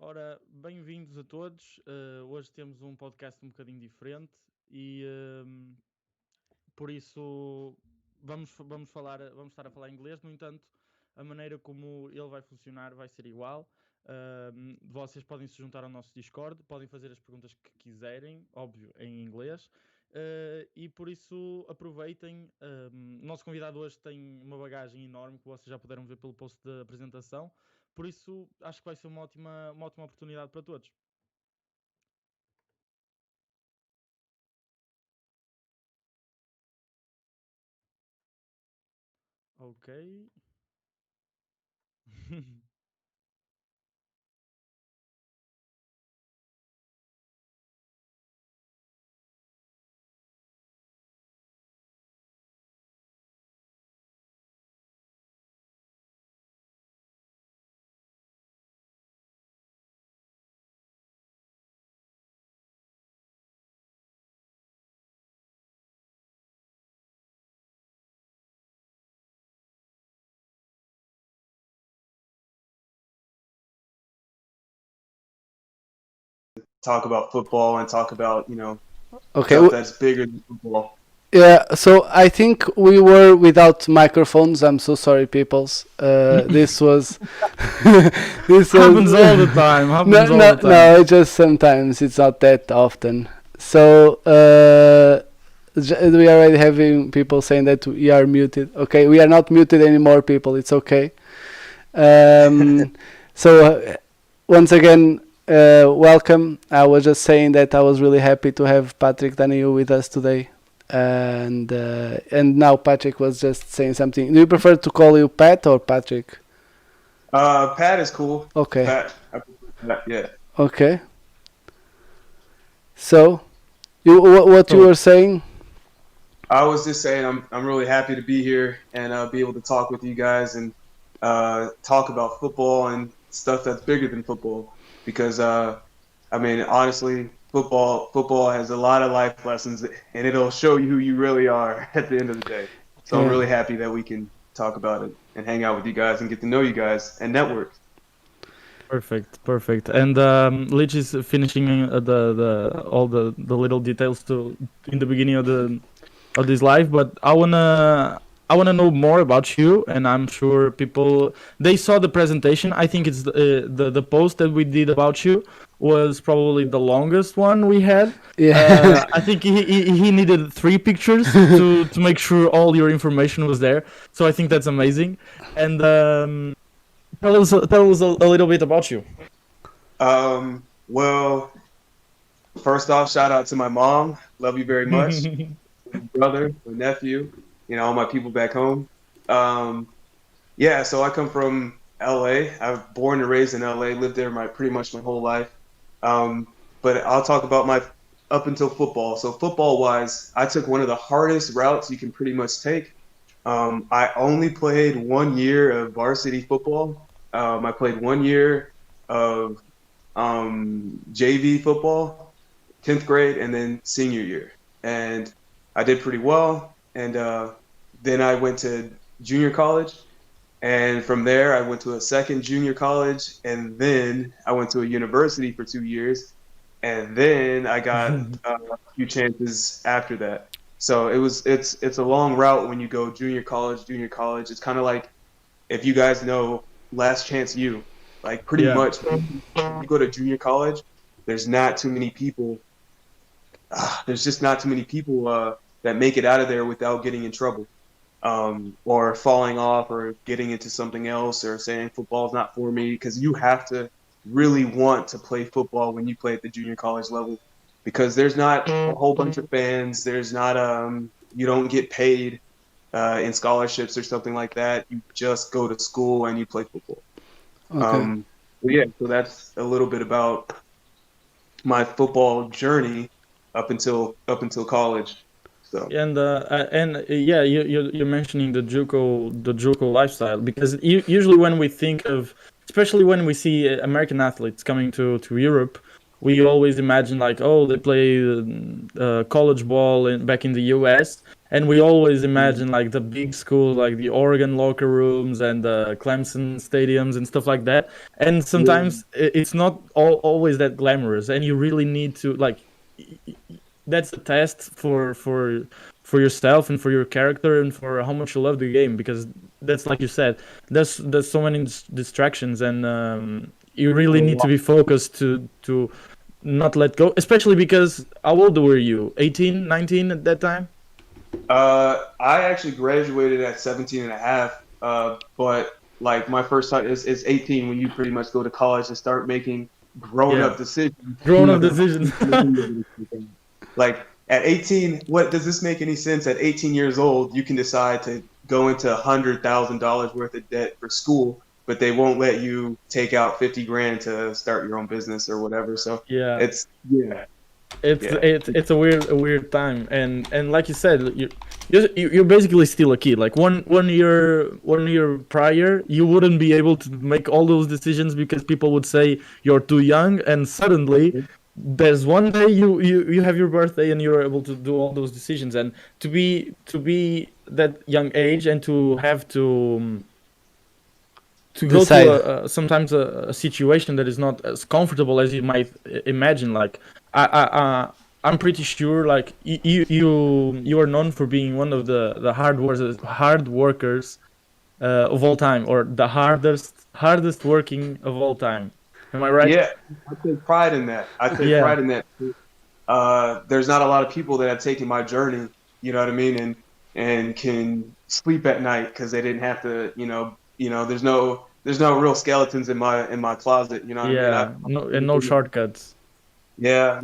Ora, bem-vindos a todos. Hoje temos um podcast um bocadinho diferente e por isso vamos estar a falar inglês. No entanto, a maneira como ele vai funcionar vai ser igual. Vocês podem se juntar ao nosso Discord, podem fazer as perguntas que quiserem, óbvio, em inglês. E por isso aproveitem. O nosso convidado hoje tem uma bagagem enorme que vocês já puderam ver pelo post da apresentação. Por isso acho que vai ser uma ótima oportunidade para todos. Ok. Talk about football and talk about Okay. stuff that's bigger than football. Yeah. So I think we were without microphones. I'm so sorry, peoples. This was. This happens all the time. No. Just sometimes. It's not that often. So we are already having people saying that we are muted. Okay, we are not muted anymore, people. It's okay. So once again. Welcome. I was just saying that I was really happy to have Patrick Donahue with us today, and now Patrick was just saying something. Do you prefer to call you Pat or Patrick? Pat is cool. Okay. Pat, yeah. Okay. So, what you were saying? I was just saying I'm really happy to be here and be able to talk with you guys and talk about football and stuff that's bigger than football. Because honestly, football has a lot of life lessons, and it'll show you who you really are at the end of the day. So I'm really happy that we can talk about it and hang out with you guys and get to know you guys and network. Perfect. And Lich is finishing all the little details in the beginning of this live, but I wanna know more about you, and I'm sure they saw the presentation. I think it's the post that we did about you was probably the longest one we had. Yeah. I think he needed 3 pictures to make sure all your information was there. So I think that's amazing. And tell us a little bit about you. Well, first off, shout out to my mom. Love you very much. My brother, my nephew. All my people back home. So I come from LA. I was born and raised in LA, lived there pretty much my whole life. But I'll talk about my up until football. So football-wise, I took one of the hardest routes you can pretty much take. I only played 1 year of varsity football. I played 1 year of JV football, 10th grade, and then senior year. And I did pretty well. And then I went to junior college, and from there I went to a second junior college, and then I went to a university for 2 years, and then I got a few chances after that. So it's a long route when you go junior college. It's kind of like, if you guys know Last Chance U, like pretty much when you go to junior college, there's not too many people. There's just not too many people that make it out of there without getting in trouble, or falling off, or getting into something else, or saying football's not for me. Because you have to really want to play football when you play at the junior college level, because there's not a whole bunch of fans. There's not you don't get paid. in scholarships or something like that. You just go to school and you play football. Okay. Yeah, so that's a little bit about my football journey up until college. So Yeah, you're mentioning the JUCO lifestyle, because usually when we think of, especially when we see American athletes coming to Europe, we always imagine like, oh, they play college ball back in the US, and we always imagine like the big schools, like the Oregon locker rooms and the Clemson stadiums and stuff like that. And sometimes it's not always that glamorous, and you really need to like. That's a test for yourself and for your character and for how much you love the game, because that's like you said, there's so many distractions, and you really need to be focused to not let go, especially because how old were you, 18, 19 at that time? I actually graduated at 17 and a half, but like my first time is 18 when you pretty much go to college and start making grown Yeah, up decisions. grown up Because decisions. like at 18, what does this make any sense? At 18 years old, you can decide to go into $100,000 worth of debt for school, but they won't let you take out 50 grand to start your own business or whatever. So Yeah, it's yeah, yeah. it's a weird time, and like you said, you're basically still a kid. Like one year prior, you wouldn't be able to make all those decisions because people would say you're too young, and suddenly there's one day you have your birthday and you're able to do all those decisions, and to be that young age and to have to go to Decide. sometimes a situation that is not as comfortable as you might imagine. Like I'm pretty sure like you are known for being one of the hard workers of all time, or the hardest working of all time. Am I right? Yeah, I take pride in that. I take Yeah, pride in that. There's not a lot of people that have taken my journey, you know what I mean, and can sleep at night because they didn't have to, there's no real skeletons in my closet, you know what I mean? yeah. No, and no shortcuts. Yeah,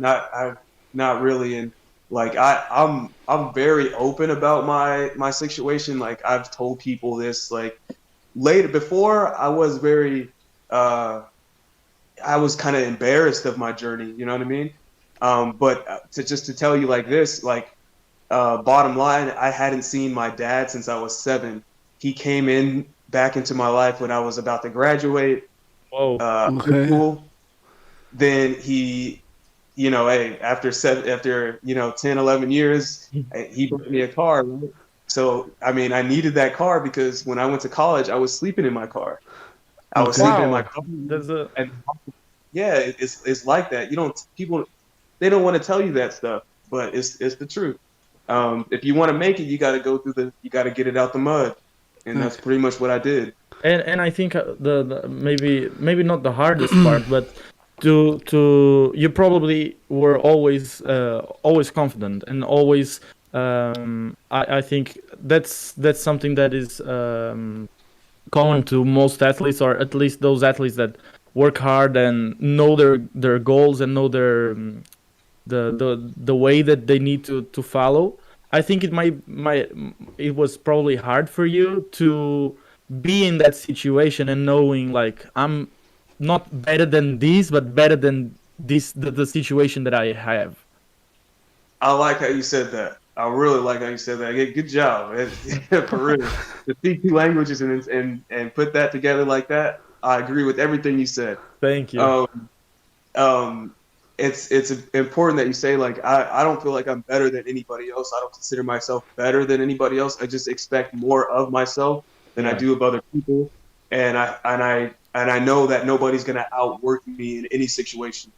not really. And like I'm very open about my situation. Like I've told people this like later before uh I was kind of embarrassed of my journey, you know what I mean? But to tell you like this, like bottom line, I hadn't seen my dad since I was 7. He came in back into my life when I was about to graduate Whoa. high Okay. school. Then he, hey, after 10, 11 years, he bought me a car, right? So, I mean, I needed that car because when I went to college, I was sleeping in my car. I was Okay. sleeping in my Wow. car, There's a and yeah, it's like that. You don't people they don't want to tell you that stuff, but it's the truth. If you want to make it, you got to get it out the mud, and that's Okay. pretty much what I did. and I think the maybe not the hardest part, but to you probably were always confident and always I think that's something that is common to most athletes, or at least those athletes that work hard and know their goals and know the way that they need to follow. I think it was probably hard for you to be in that situation and knowing like I'm not better than this, but better than this the situation that I have. I like how you said that. I really like how you said that. Good job, man. For real. To speak 2 languages and put that together like that, I agree with everything you said. Thank you. Um, um, it's important that you say like I don't feel like I'm better than anybody else. I don't consider myself better than anybody else. I just expect more of myself than I Yeah. do of other people, and I know that nobody's gonna outwork me in any situation.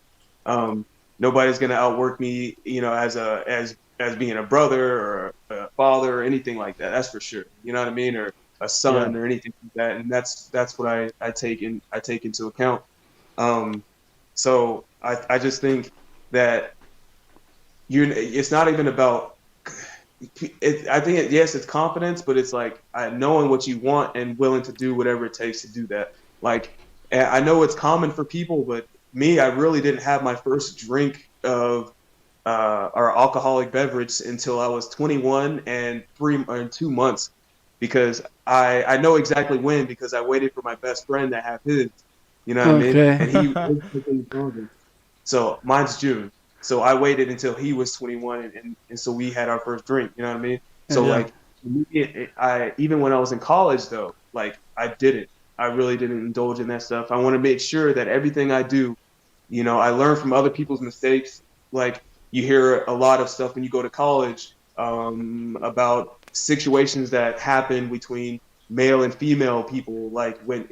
Um, Nobody's gonna outwork me, as being a brother or a father or anything like that. That's for sure. You know what I mean? Or a Yeah. son or anything like that. And that's what I take into account. Um, so I just think that it's not even about I think yes, it's confidence, but it's like knowing what you want and willing to do whatever it takes to do that. Like, I know it's common for people, but me, I really didn't have my first drink of or alcoholic beverage until I was 21 and 2 months. because I know exactly when, because I waited for my best friend to have his. You know what I mean? Okay. And he so mine's June. So I waited until he was 21, and so we had our first drink. You know what I mean? So Yeah. like, I even when I was in college though, like I didn't. I really didn't indulge in that stuff. I want to make sure that everything I do, I learn from other people's mistakes. Like you hear a lot of stuff when you go to college about situations that happen between male and female people, like when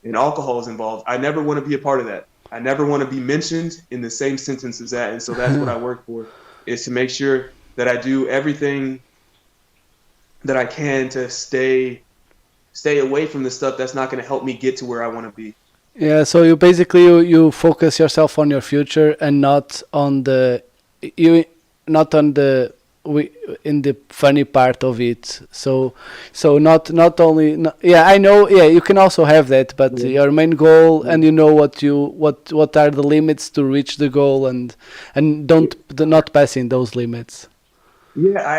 and alcohol is involved. I never want to be a part of that. I never want to be mentioned in the same sentence as that, and so that's what I work for, is to make sure that I do everything that I can to stay away from the stuff that's not going to help me get to where I want to be. Yeah, so you basically you focus yourself on your future and not on the you not on the we in the funny part of it. So not only yeah, I know, yeah, you can also have that, but your main goal, and you know what are the limits to reach the goal, and don't not passing those limits. Yeah, I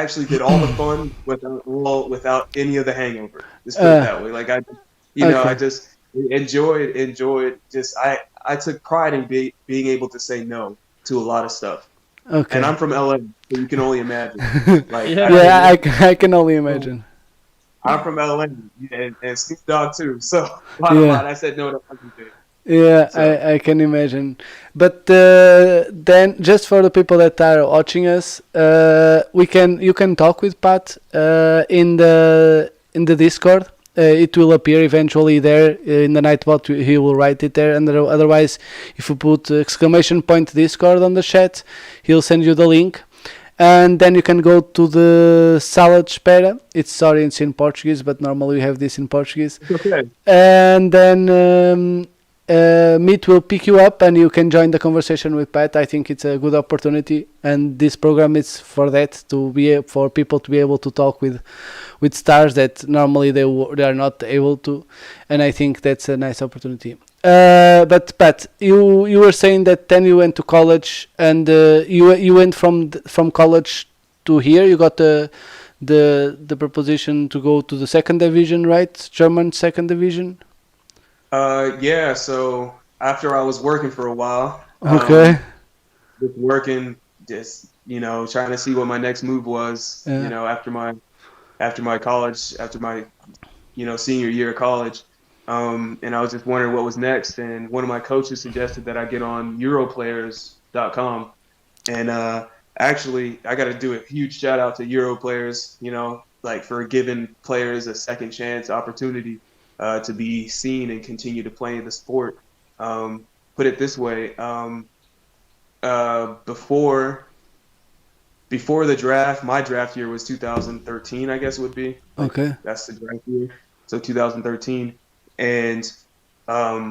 actually did all the fun without any of the hangover. Let's put it that way. Like I Okay. just enjoyed. Just I took pride in being able to say no to a lot of stuff. And Okay. I'm from LA, so you can only imagine. Like Yeah. Yeah, I can only imagine. I'm from LA, and Snoop Dogg too. So bottom Yeah. line, I said no to everything. Yeah, So I can imagine. But then, just for the people that are watching us, you can talk with Pat in the Discord. It will appear eventually there in the Nightbot. He will write it there, and otherwise, if you put exclamation point Discord on the chat, he'll send you the link. And then you can go to the Sala de Espera. It's in Portuguese, but normally we have this in Portuguese. it's okay. And then Meet will pick you up, and you can join the conversation with Pat. I think it's a good opportunity, and this program is for that, for people to be able to talk with stars that normally they are not able to, and I think that's a nice opportunity. But Pat, you were saying that then you went to college, and you went from college to here. You got the proposition to go to the second division, right? German second division. Yeah. So after I was working for a while, Okay. just working, just trying to see what my next move was. Yeah. After my college, after my senior year of college. And I was just wondering what was next. And one of my coaches suggested that I get on Europlayers.com. And actually, I got to do a huge shout out to Europlayers, like for giving players a second chance opportunity to be seen and continue to play the sport. Put it this way, before the draft, my draft year was 2013, I guess it would be. Okay. That's the draft year. So 2013. And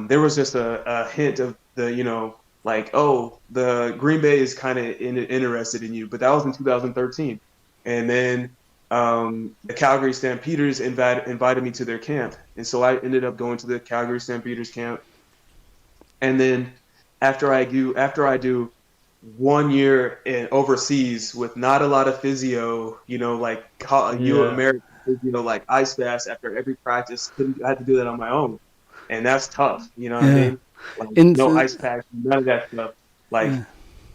there was just a hint of the, the Green Bay is kind of interested in you. But that was in 2013. And then the Calgary Stampeders invited me to their camp. And so I ended up going to the Calgary Stampeders camp. And then after I do 1 year overseas with not a lot of physio, you American, like ice baths after every practice. I had to do that on my own, and that's tough. You know what I mean? Like, no ice packs, none of that stuff. Like,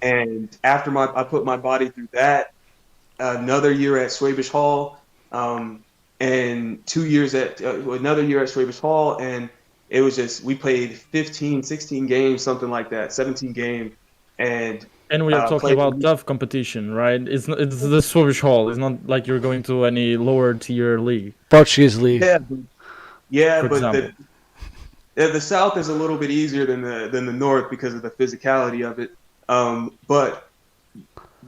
and after I put my body through that, another year at Schwabish Hall, and 2 years at another year at Schwabish Hall, and it was just we played 15, 16 games, something like that, 17 games, and we are talking about tough competition, right? It's the Swedish Hall. It's not like you're going to any lower tier league. Portuguese league. Yeah, but the South is a little bit easier than the North because of the physicality of it. But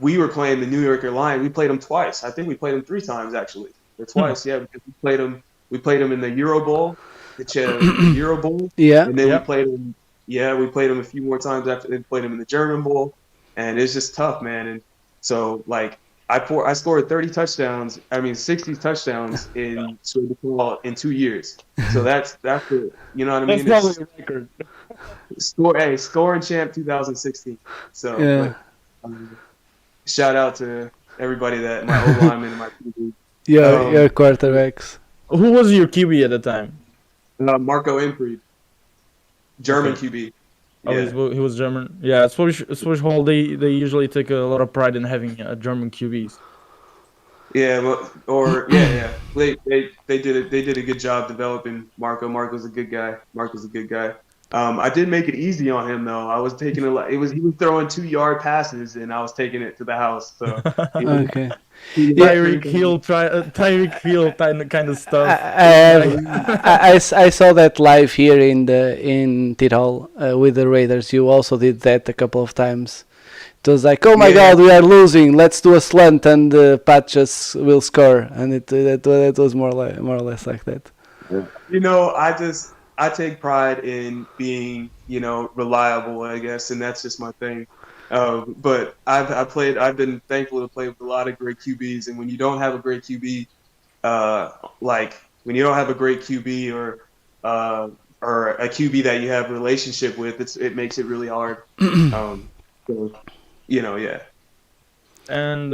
we were playing the New Yorker Lions. We played them twice. I think we played them 3 times actually, or twice. Yeah, because we played them. We played them in the Euro Bowl, the Euro Bowl. Yeah. And then we played them. Yeah, we played them a few more times after they played them in the German Bowl. And it's just tough, man. And so, like, I scored 60 touchdowns in football in 2 years. So that's the, you know what I mean? That's probably a record. Scoring champ 2016. So, Yeah. shout out to everybody that my O lineman and my QB. Your quarterbacks. Who was your QB at the time? Marco Imprey, German Okay. QB. Oh, Yeah. he was German. Yeah, Swiss Hall, they usually take a lot of pride in having German QBs. Yeah, yeah. They did a good job developing Marco. Marco's a good guy. Marco's a good guy. I did make it easy on him though. I was taking a lot. He was throwing 2 yard passes, and I was taking it to the house. So Okay. Yeah. Tyreek Hill kind of stuff. I saw that live here in Tirol with the Raiders. You also did that a couple of times. It was like, oh my God, we are losing. Let's do a slant and Pat just will score, and it was more or less like that. You know, I take pride in being, you know, reliable, I guess, and that's just my thing. But I've been thankful to play with a lot of great QBs, and when you don't have a great QB, when you don't have a great QB or a QB that you have a relationship with, it makes it really hard. So, you know, yeah. And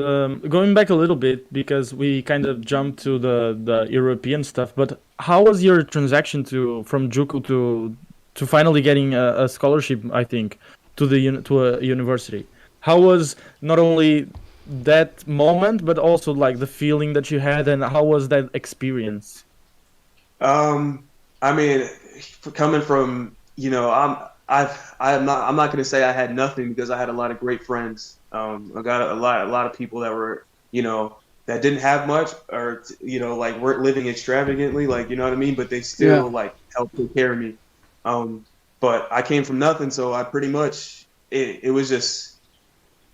going back a little bit, because we kind of jumped to the European stuff, but how was your transaction from JUCO to finally getting a scholarship, I think, to a university? How was not only that moment, but also like the feeling that you had, and how was that experience? I mean, coming from, you know, I'm not going to say I had nothing, because I had a lot of great friends. I got a lot of people that were, you know, that didn't have much, or, you know, like weren't living extravagantly, like, you know what I mean? But they still like helped take care of me. But I came from nothing. So I pretty much, it was just,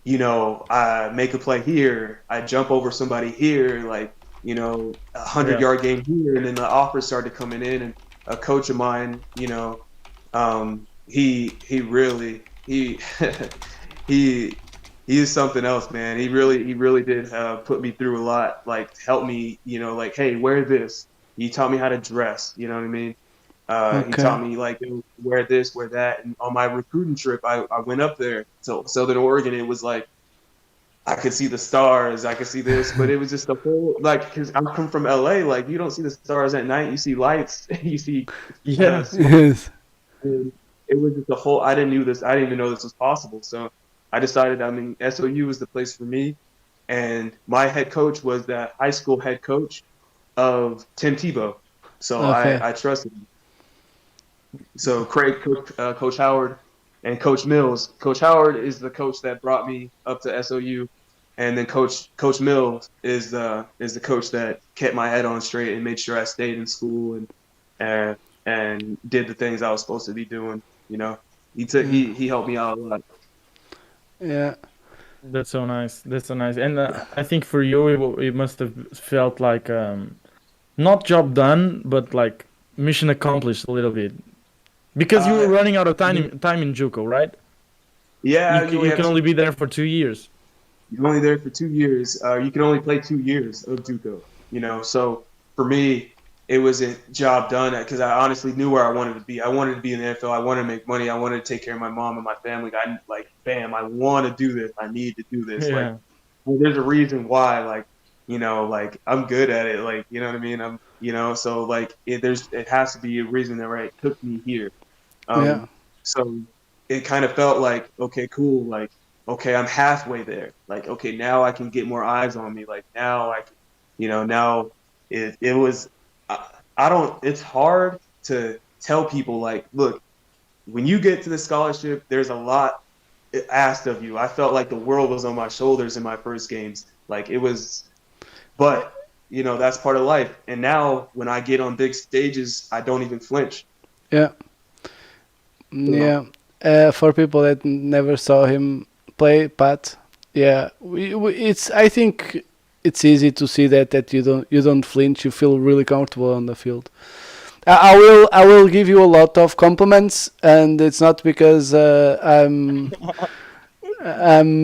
you know, I make a play here, I jump over somebody here, like, you know, 100-yard game here. And then the offers started coming in, and a coach of mine, you know, he really, he is something else, man. He really did put me through a lot, like help me, you know, like, hey, wear this. He taught me how to dress, you know what I mean? He taught me like, wear this, wear that. And on my recruiting trip, I went up there to Southern Oregon. It was like, I could see the stars, I could see this, but it was just the whole, like, because I'm come from LA, like, you don't see the stars at night, you see lights, you see, Yes. And it was just the whole, I didn't even know this was possible. So I decided, I mean, SOU was the place for me. And my head coach was the high school head coach of Tim Tebow. So I trusted him. So Coach Howard, and Coach Mills. Coach Howard is the coach that brought me up to SOU, and then Coach Mills is the coach that kept my head on straight and made sure I stayed in school and did the things I was supposed to be doing. You know, he helped me out a lot. Yeah. That's so nice. And I think for you, it must have felt like not job done, but like mission accomplished a little bit. Because you were running out of time in JUCO, right? Yeah, you can only be there for 2 years. You're only there for 2 years. You can only play 2 years of JUCO. You know, so for me, it wasn't job done, because I honestly knew where I wanted to be. I wanted to be in the NFL. I wanted to make money. I wanted to take care of my mom and my family. Bam, I want to do this. I need to do this. Yeah. Like, well, there's a reason why. Like, you know, like I'm good at it. Like, you know what I mean? You know, so like it has to be a reason that it took me here. So it kind of felt like, okay, cool. Like, okay, I'm halfway there. Like, okay, now I can get more eyes on me. Like, now I can, you know, now it was, it's hard to tell people, like, look, when you get to the scholarship, there's a lot asked of you. I felt like the world was on my shoulders in my first games. Like, it was, but, you know, that's part of life. And now when I get on big stages, I don't even flinch. Yeah. Yeah. For people that never saw him play, Pat, yeah, I think it's easy to see that you don't flinch. You feel really comfortable on the field. I will give you a lot of compliments, and it's not because I'm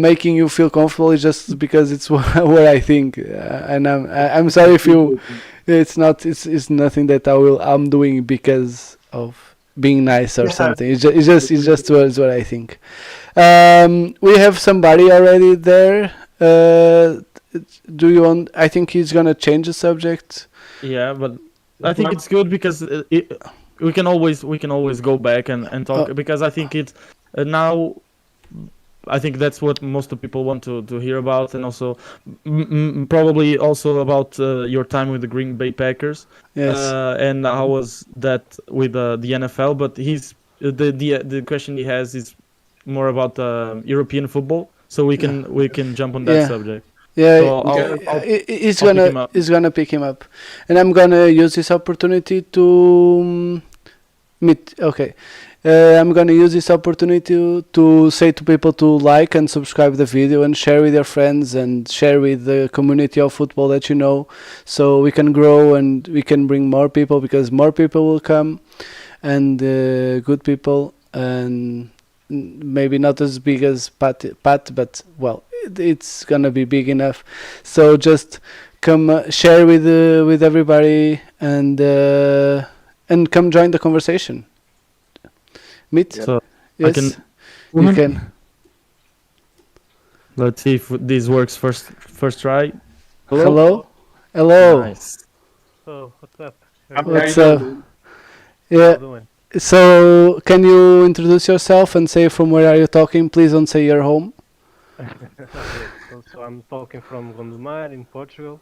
making you feel comfortable. It's just because it's what I think, and I'm sorry if you. It's nothing that I'm doing because of being nice or something. It's just what I think. We have somebody already there. I think he's gonna change the subject. Yeah, but I think it's good because we can always go back and talk because I think it's now. I think that's what most of people want to hear about, and also probably also about your time with the Green Bay Packers. Yes. And how was that with the NFL? But the question he has is more about European football, so we can jump on that Yeah. subject. Yeah, So I'll he's pick him up. gonna pick him up, and I'm gonna use this opportunity to meet. Okay, I'm gonna use this opportunity to say to people to like and subscribe the video and share with your friends and share with the community of football that you know, so we can grow and we can bring more people because more people will come, and good people, and maybe not as big as Pat, but well, it's gonna be big enough. So just come share with everybody and come join the conversation. Meet. So Yes, I can. you can. Let's see if this works first try. Hello. Hello. Nice. So, what's up? What's How you up? doing? How Yeah. you doing? So can you introduce yourself and say from where are you talking? Please don't say your home. Okay, so I'm talking from Gondomar in Portugal,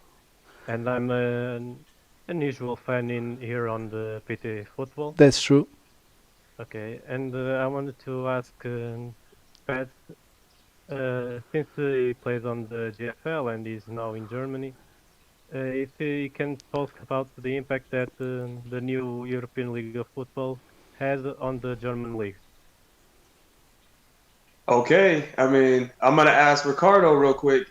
and I'm an unusual fan in here on the PT football. That's true. Okay, and I wanted to ask Pat, since he plays on the GFL and is now in Germany, if he can talk about the impact that the new European League of Football has on the German league. Okay, I mean, I'm gonna ask Ricardo real quick.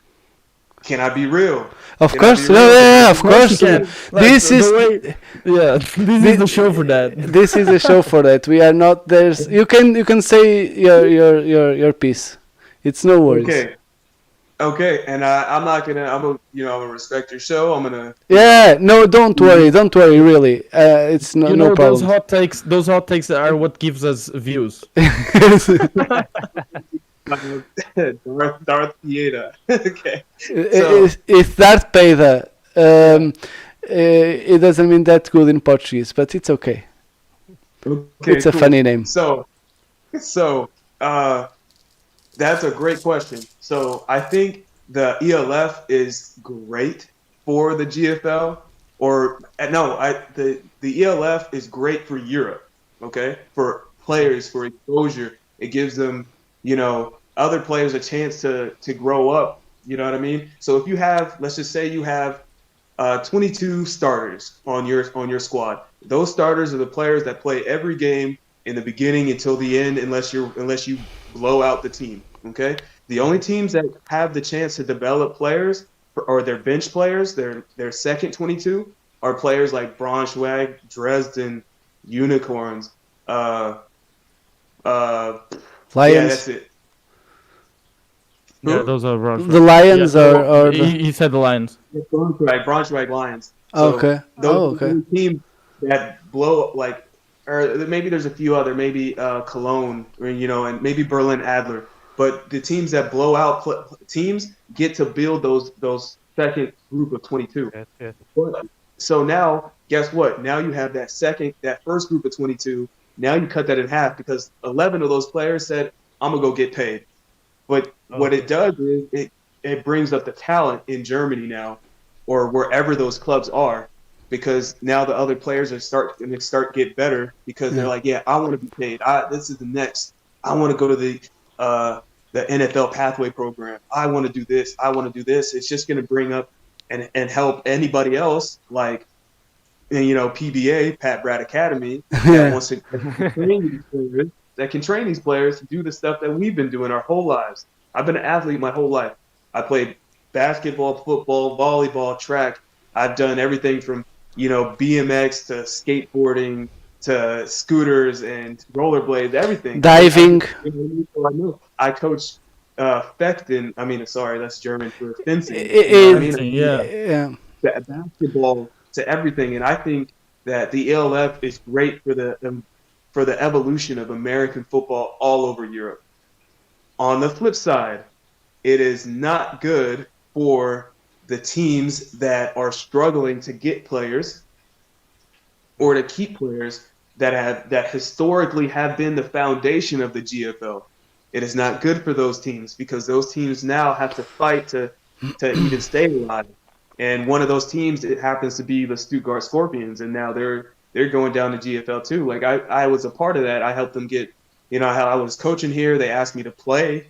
Can I be real? Of Can I course, be yeah, real? yeah, of Of course. you can. This Like, is the way, yeah. This is the show for that. This is a show for that. We are not there's. You can say your piece. It's no worries. Okay, okay, and I'm not gonna. I'm gonna respect your show. I'm gonna. Yeah, no, don't worry, Really, it's no You no know problem. those hot takes are what gives us views. Darth Pieta. Okay. It's Darth Vader. It doesn't mean that good in Portuguese, but it's okay. Okay, It's a cool. funny name. So, that's a great question. So I think the ELF is great for the GFL, or no, the ELF is great for Europe. Okay, for players, for exposure, it gives them, other players a chance to grow up. You know what I mean? So if you have, let's just say you have 22 starters on your squad. Those starters are the players that play every game in the beginning until the end, unless you blow out the team. Okay, the only teams that have the chance to develop players or their bench players, their second 22, are players like Braunschweig, Dresden, Unicorns. Lions. Yeah, that's it. Yeah, Who? those are The Lions or he said the Lions. Braunschweig Lions. So okay. those Okay. teams that blow like, or maybe there's a few other, maybe Cologne, or, and maybe Berlin Adler. But the teams that blow out teams get to build those second group of 22. Yes. So now, guess what? Now you have that first group of 22. Now you cut that in half because 11 of those players said, "I'm gonna go get paid." But what it does is it brings up the talent in Germany now, or wherever those clubs are, because now the other players are start get better because they're like, yeah, I want to be paid. This is the next. I want to go to the NFL pathway program. I want to do this. I want to do this. It's just going to bring up and help anybody else like, PBA, Pat Brad Academy, that wants to train these players to do the stuff that we've been doing our whole lives. I've been an athlete my whole life. I played basketball, football, volleyball, track. I've done everything from, BMX to skateboarding to scooters and rollerblades, everything. Diving. I coach fechten. Sorry, that's German for fencing. Yeah. Basketball to everything, and I think that the ELF is great for the evolution of American football all over Europe. On the flip side, it is not good for the teams that are struggling to get players or to keep players that historically have been the foundation of the GFL. It is not good for those teams because those teams now have to fight to even stay alive. And one of those teams, it happens to be the Stuttgart Scorpions, and now they're going down to GFL too. Like I was a part of that. I helped them get, how I was coaching here. They asked me to play.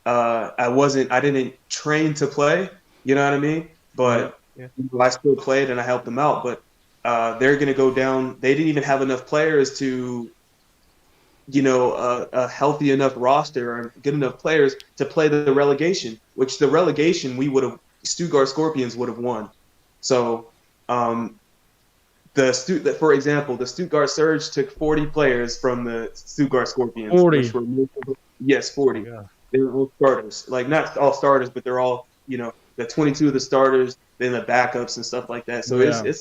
I didn't train to play. You know what I mean? But I still played and I helped them out. But they're going to go down. They didn't even have enough players to, a healthy enough roster or good enough players to play the relegation, which the relegation Stuttgart Scorpions would have won. So, for example, the Stuttgart Surge took 40 players from the Stuttgart Scorpions. 40. Yes, 40. Yeah. They were all starters. Like, not all starters, but they're all, the 22 of the starters, then the backups and stuff like that. So it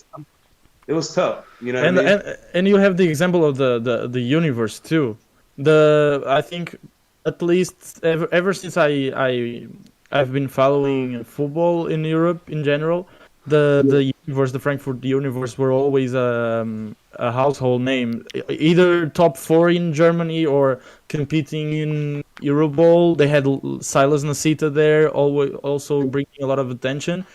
was tough, what I mean? And you have the example of the universe too. I think at least ever since I've been following football in Europe in general, the universe, the Frankfurt universe, were always a household name, either top 4 in Germany or competing in Eurobowl. They had Silas Nasita there, always also bringing a lot of attention.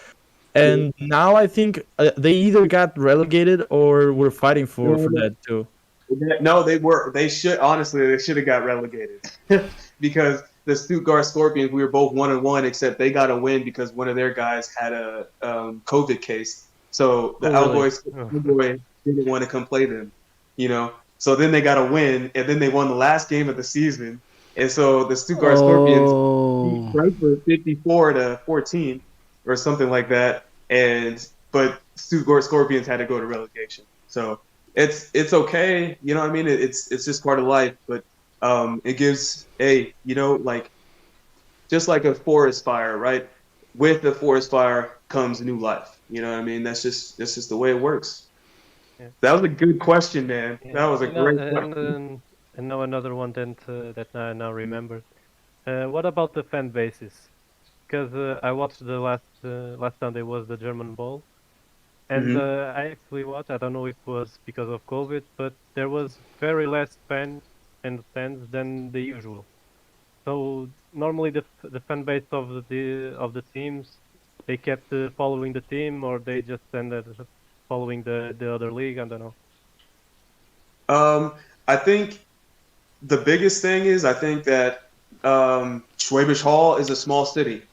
And now I think they either got relegated or were fighting for that too. No, they should have got relegated because the Stuttgart Scorpions, we were both 1-1, except they got a win because one of their guys had a COVID case. So the Alboys didn't want to come play them, So then they got a win, and then they won the last game of the season. And so the Stuttgart Scorpions beat Frankfurt 54-14 or something like that. But Stuttgart Scorpions had to go to relegation. So it's okay, you know what I mean? It's just part of life, but it gives just like a forest fire, right? With the forest fire comes new life. You know what I mean? That's just the way it works. Yeah. That was a good question, man. Yeah. That was a great question. And now another one that I now remembered. What about the fan bases? Because I watched the last Sunday was the German Bowl. And I actually watched, I don't know if it was because of COVID, but there was very less fans and fans than the usual. So normally the fan base of the teams, they kept following the team, or they just ended following the other league. I don't know. I think the biggest thing is I think that Schwäbisch Hall is a small city.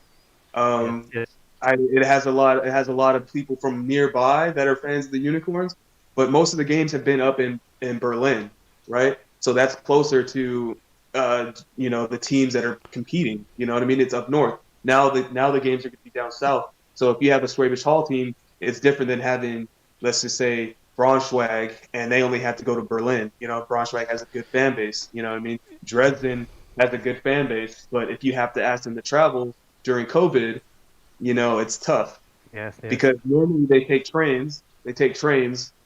Yes. It has a lot of people from nearby that are fans of the Unicorns, but most of the games have been up in Berlin, right? So that's closer to the teams that are competing. You know what I mean? It's up north. Now the games are going to be down south. So if you have a Schwäbisch Hall team, it's different than having, let's just say, Braunschweig, and they only have to go to Berlin. Braunschweig has a good fan base. You know what I mean? Dresden has a good fan base, but if you have to ask them to travel during COVID, it's tough. Yes. Because normally they take trains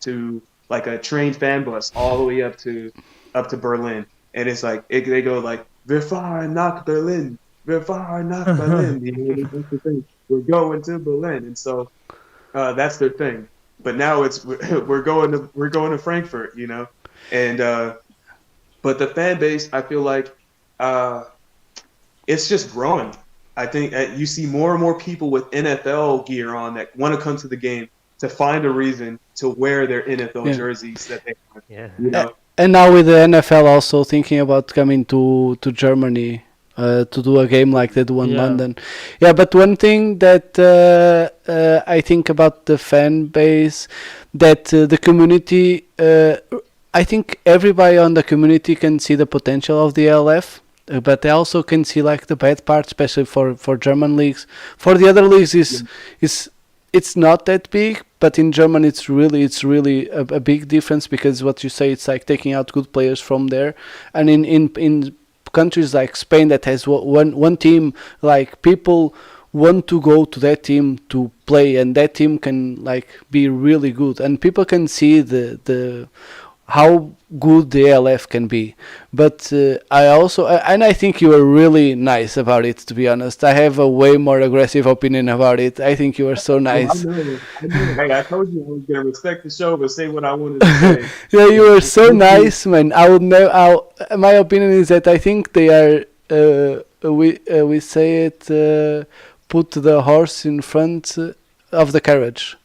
to like a train fan bus all the way up to Berlin, and it's like they go like "Wir fahren nach Berlin, wir fahren nach Berlin." That's the thing. We're going to Berlin, and so that's their thing. But now we're going to Frankfurt, and but the fan base, I feel like it's just growing. I think you see more and more people with NFL gear on that want to come to the game to find a reason to wear their NFL jerseys that they want. Yeah. And now with the NFL also thinking about coming to Germany to do a game like they do in London. Yeah, but one thing that I think about the fan base, that the community, I think everybody on the community can see the potential of the LF. But they also can see like the bad part, especially for German leagues. For the other leagues, it's not that big, but in German it's really a big difference, because what you say, it's like taking out good players from there, and in countries like Spain that has one team, like people want to go to that team to play, and that team can like be really good, and people can see the how good the LF can be. But I think you were really nice about it. To be honest, I have a way more aggressive opinion about it. I think you were so Well, I nice. know. I know. Hey, I told you I was gonna respect the show, but say what I wanted to say. Yeah, you were so Hopefully- nice, man. I would know. My opinion is that I think they are. We say it. Put the horse in front of the carriage.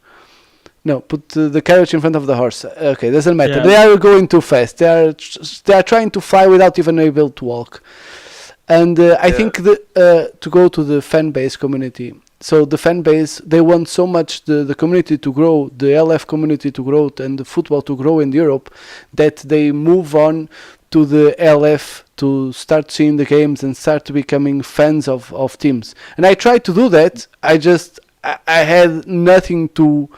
No, put the carriage in front of the horse. Okay, doesn't matter. Yeah. They are going too fast. They are trying to fly without even able to walk. And I Yeah. think to go to the fan base community. So the fan base, they want so much the community to grow, the LF community to grow, and the football to grow in Europe, that they move on to the LF to start seeing the games and start becoming fans of teams. And I tried to do that. I had nothing to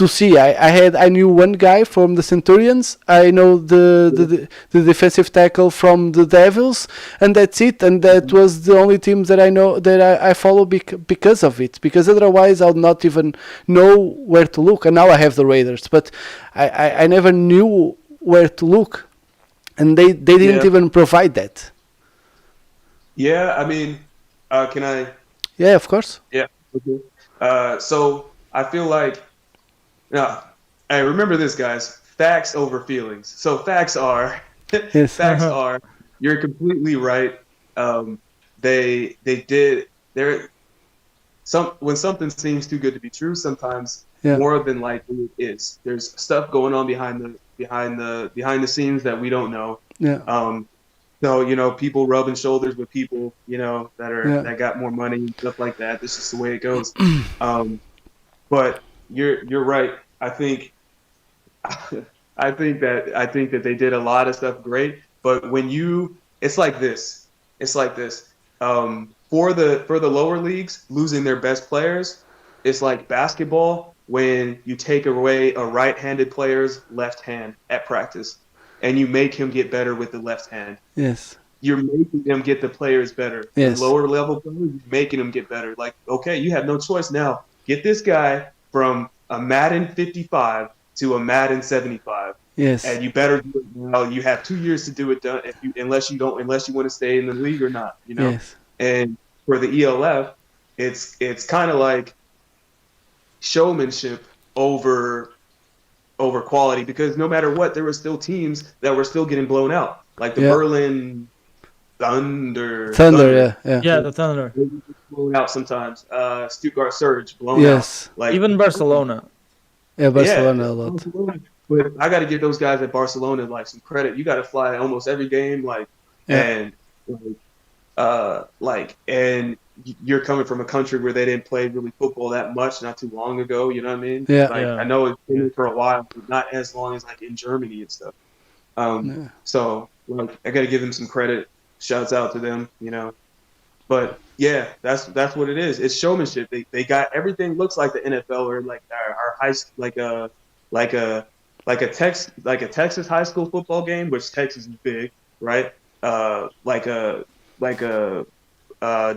see. I knew one guy from the Centurions. I know the defensive tackle from the Devils, and that's it. And that was the only teams that I know that I follow because of it. Because otherwise, I would not even know where to look. And now I have the Raiders, but I never knew where to look, and they didn't Yeah. even provide that. Yeah, I mean, can I? Yeah, of course. Yeah. Okay. So I feel like, hey, remember this, guys. Facts over feelings. So facts are, Yes. facts are. You're completely right. They did. When something seems too good to be true, sometimes Yeah. more than likely it is. There's stuff going on behind the scenes that we don't know. Yeah. So people rubbing shoulders with people, Yeah. that got more money and stuff like that. This is the way it goes. But you're right. I think that they did a lot of stuff great. But it's like this. It's like this. For the lower leagues, losing their best players, it's like basketball when you take away a right-handed player's left hand at practice, and you make him get better with the left hand. Yes. You're making them get the players better. Yes. The lower level players, you're making them get better. Like, okay, you have no choice now. Get this guy from a Madden 55 to a Madden 75. Yes. And you better do it now. You have 2 years to do it done unless you want to stay in the league or not, Yes. And for the ELF, it's kind of like showmanship over quality, because no matter what, there were still teams that were still getting blown out, like the Yeah. Berlin Thunder. Yeah, the Thunder. They get blown out sometimes. Stuttgart Surge blown out. Yes. Like Even Barcelona. Yeah, Barcelona a lot. Barcelona. But I got to give those guys at Barcelona some credit. You got to fly almost every game, Yeah. and you're coming from a country where they didn't play really football that much not too long ago. You know what I mean? Yeah. Yeah. I know it's been for a while, but not as long as in Germany and stuff. Yeah. So I got to give them some credit. Shouts out to them, But yeah, that's what it is. It's showmanship. They got everything looks like the NFL or our high like a Texas high school football game, which Texas is big, right? Like a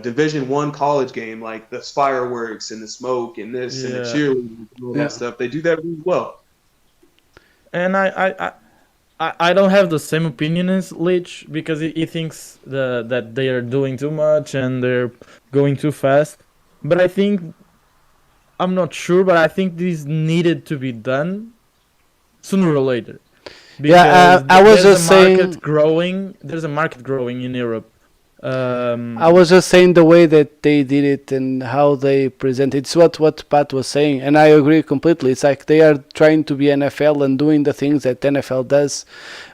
Division I college game, like the fireworks and the smoke and this and the Yeah. cheerleading and all that stuff. They do that really well. And I don't have the same opinion as Leach, because he thinks that they are doing too much and they're going too fast. But I think, I'm not sure, but I think this needed to be done sooner or later. Yeah, I was there's just a market saying- growing. There's a market growing in Europe. I was just saying the way that they did it and how they present it. It's what Pat was saying, and I agree completely. It's like they are trying to be NFL and doing the things that NFL does,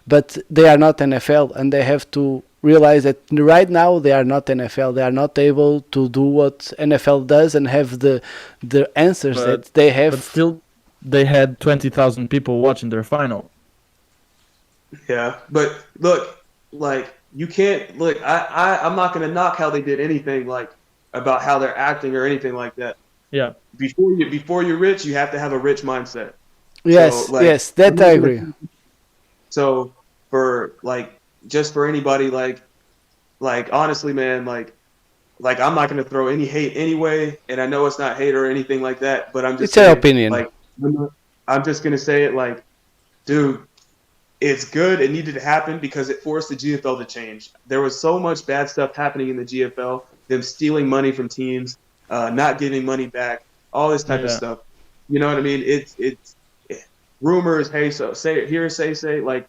but they are not NFL, and they have to realize that right now they are not NFL. They are not able to do what NFL does and have the answers But- that they have. But still, they had 20,000 people watching their final. Yeah, but look, you can't look. I'm not gonna knock how they did anything about how they're acting or anything like that. Yeah. Before you're rich, you have to have a rich mindset. Yes, So, yes, that I agree. So for just for anybody honestly, man, I'm not gonna throw any hate anyway, and I know it's not hate or anything like that, but I'm just It's your saying, opinion. I'm just gonna say it dude, it's good. It needed to happen because it forced the GFL to change. There was so much bad stuff happening in the GFL, them stealing money from teams, not giving money back, all this type of Yeah. stuff. You know what I mean? It's rumors, hey, so say it here, say, like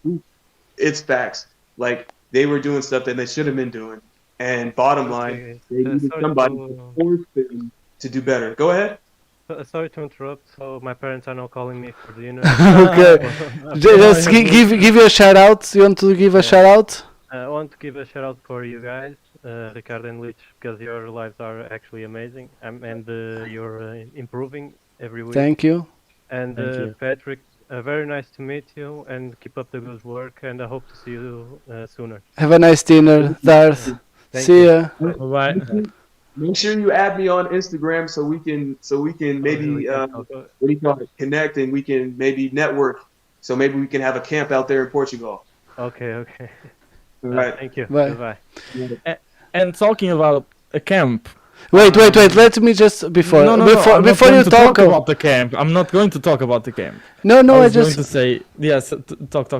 it's facts. Like they were doing stuff that they should have been doing. And bottom line, Okay. they needed Sorry somebody to to force them to do better. Go ahead. sorry to interrupt. So my parents are now calling me for dinner. Okay. Just give you a shout out. You want to give a shout out? I want to give a shout out for you guys, Ricardo and Lich, because your lives are actually amazing, and you're improving every week. Thank you. And Thank you. Patrick, very nice to meet you, and keep up the good work. And I hope to see you sooner. Have a nice dinner, Darth. Thank See you. ya. Bye. Make sure you add me on Instagram so we can maybe what do you call it, connect, and we can maybe network. So maybe we can have a camp out there in Portugal. Okay. All right. Thank you. Bye. Goodbye. And talking about a camp. Wait. Let me just before I'm before not before going you to talk. about the camp. I'm not going to talk about the camp. No, I I was just going to say yes. Talk.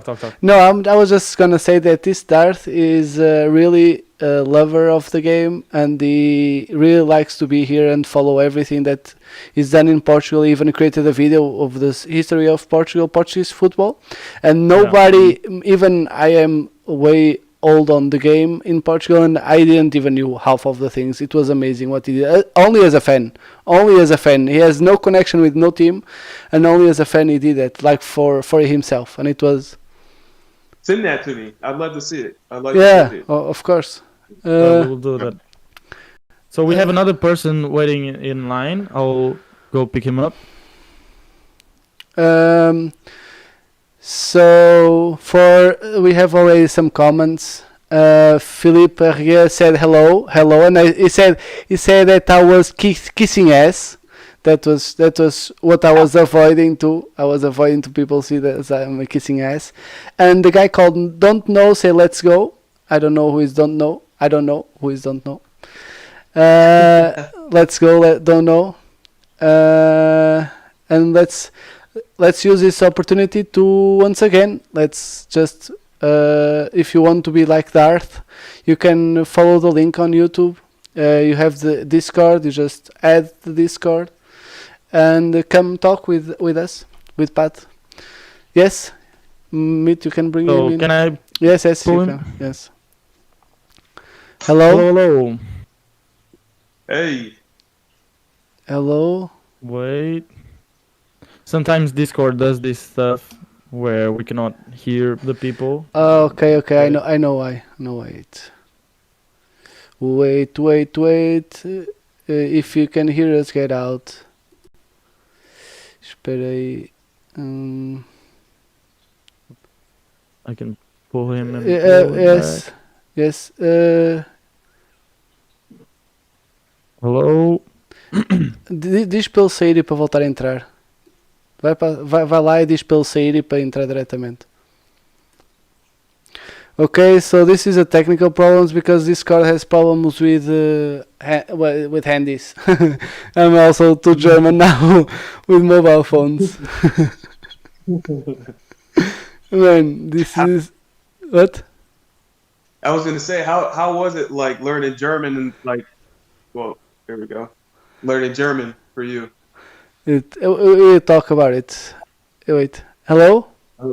no. I was just gonna say that this Darth is really a lover of the game, and he really likes to be here and follow everything that is done in Portugal. He even created a video of this history of Portuguese football, and nobody, even I am way old on the game in Portugal, and I didn't even knew half of the things. It was amazing what he did. Only as a fan. He has no connection with no team, and only as a fan he did it, like for himself, and it was. Send that to me. I'd love to see it. I'd like Yeah, to see it. of course. We will do that. So we have another person waiting in line. I'll go pick him up. So we have already some comments. Philippe Herrier said hello, and he said that I was kissing ass. That was what I was avoiding to. I was avoiding to people see that as I'm kissing ass. And the guy called Don't Know say let's go. I don't know who is Don't Know. I don't know who is Don't Know. Let's go. Don't know. And let's use this opportunity to once again. Let's just if you want to be like Darth, you can follow the link on YouTube. You have the Discord. You just add the Discord and come talk with us, with Pat. Yes, Meet, you can bring him in. Can I? Yes, you pull can. him? Yes. Hello. Hello. Hey. Hello. Wait. Sometimes Discord does this stuff where we cannot hear the people. Okay. I know why. No, wait. If you can hear us, get out. Espera aí. I can pull him and Yes. back. Yes. Hello. Diz para ele sair e para voltar a entrar. Vai lá e diz para ele sair e para entrar diretamente. Okay, so this is a technical problems because Discord has problems with handies. I'm also too German now with mobile phones. Man, this is what? I was gonna say, how was it like learning German and like, well, here we go, learning German for you? We'll talk about it. Wait, hello?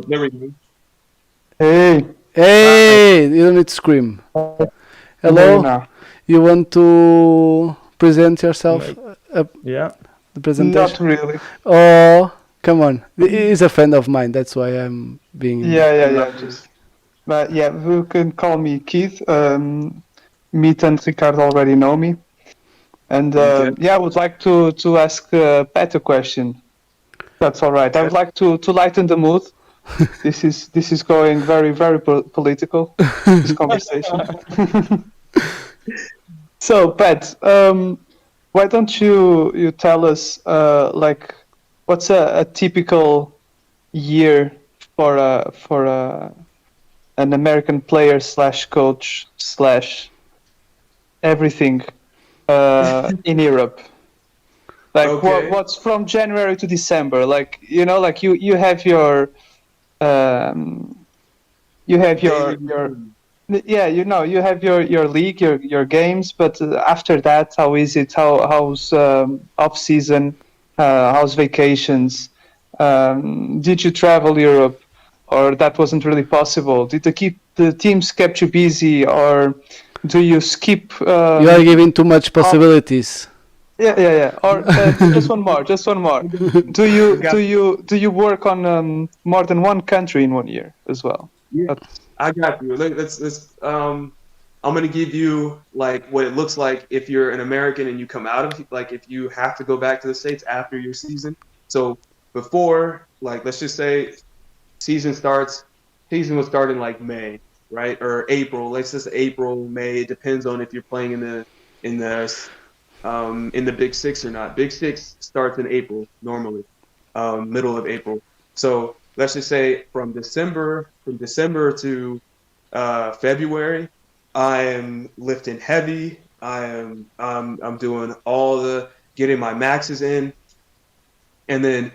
There we go. Hey, you don't need to scream. Hello? You want to present yourself? Yeah. The presentation? Not really. Oh, come on. He's a friend of mine, that's why I'm being... Yeah. But yeah, you can call me Keith. Meet and Ricardo already know me. And I would like to ask Pat a question. That's all right. I would like to lighten the mood. This is going very, very political, this conversation. So, Pat, why don't you tell us like what's a typical year for an American player / coach / everything in Europe? Like Okay. what's from January to December? Like like you have your you have daily your routine. yeah, you have your league, your games, but after that, how is it? How's off season? How's vacations? Did you travel Europe, or that wasn't really possible? Did the teams kept you busy, or do you skip? You are giving too much possibilities. Yeah. Or just one more, just one more. Do I you got do you do you work on more than one country in one year as well? Yeah, That's I got you. Let's I'm gonna give you like what it looks like if you're an American and you come out of like if you have to go back to the States after your season. So before, like let's just say season starts, season will start in like May, right? Or April. Let's just April, May. It depends on if you're playing in the in the Big Six or not. Big Six starts in April normally, middle of April. So let's just say from December to February, I am lifting heavy. I'm doing all the getting my maxes in, and then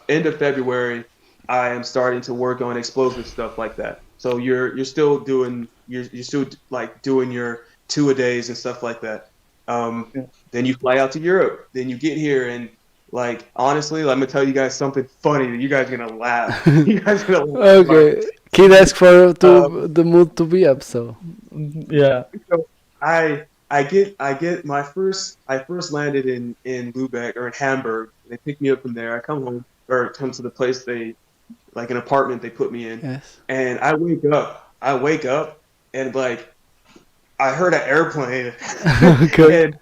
end of February, I am starting to work on explosive stuff like that. So you're still doing you're still like doing your two a days and stuff like that. Um, yeah. then you fly out to Europe. Then you get here and like honestly, let me tell you guys something funny that you guys are gonna laugh. You guys are gonna laugh. Okay. Kid asked for Um, the mood to be up, so Yeah. so I get my first I first landed in Lubeck or in Hamburg. They picked me up from there. I come home or come to the place they like an apartment they put me in, yes. and I wake up. I wake up and like I heard an airplane Okay. and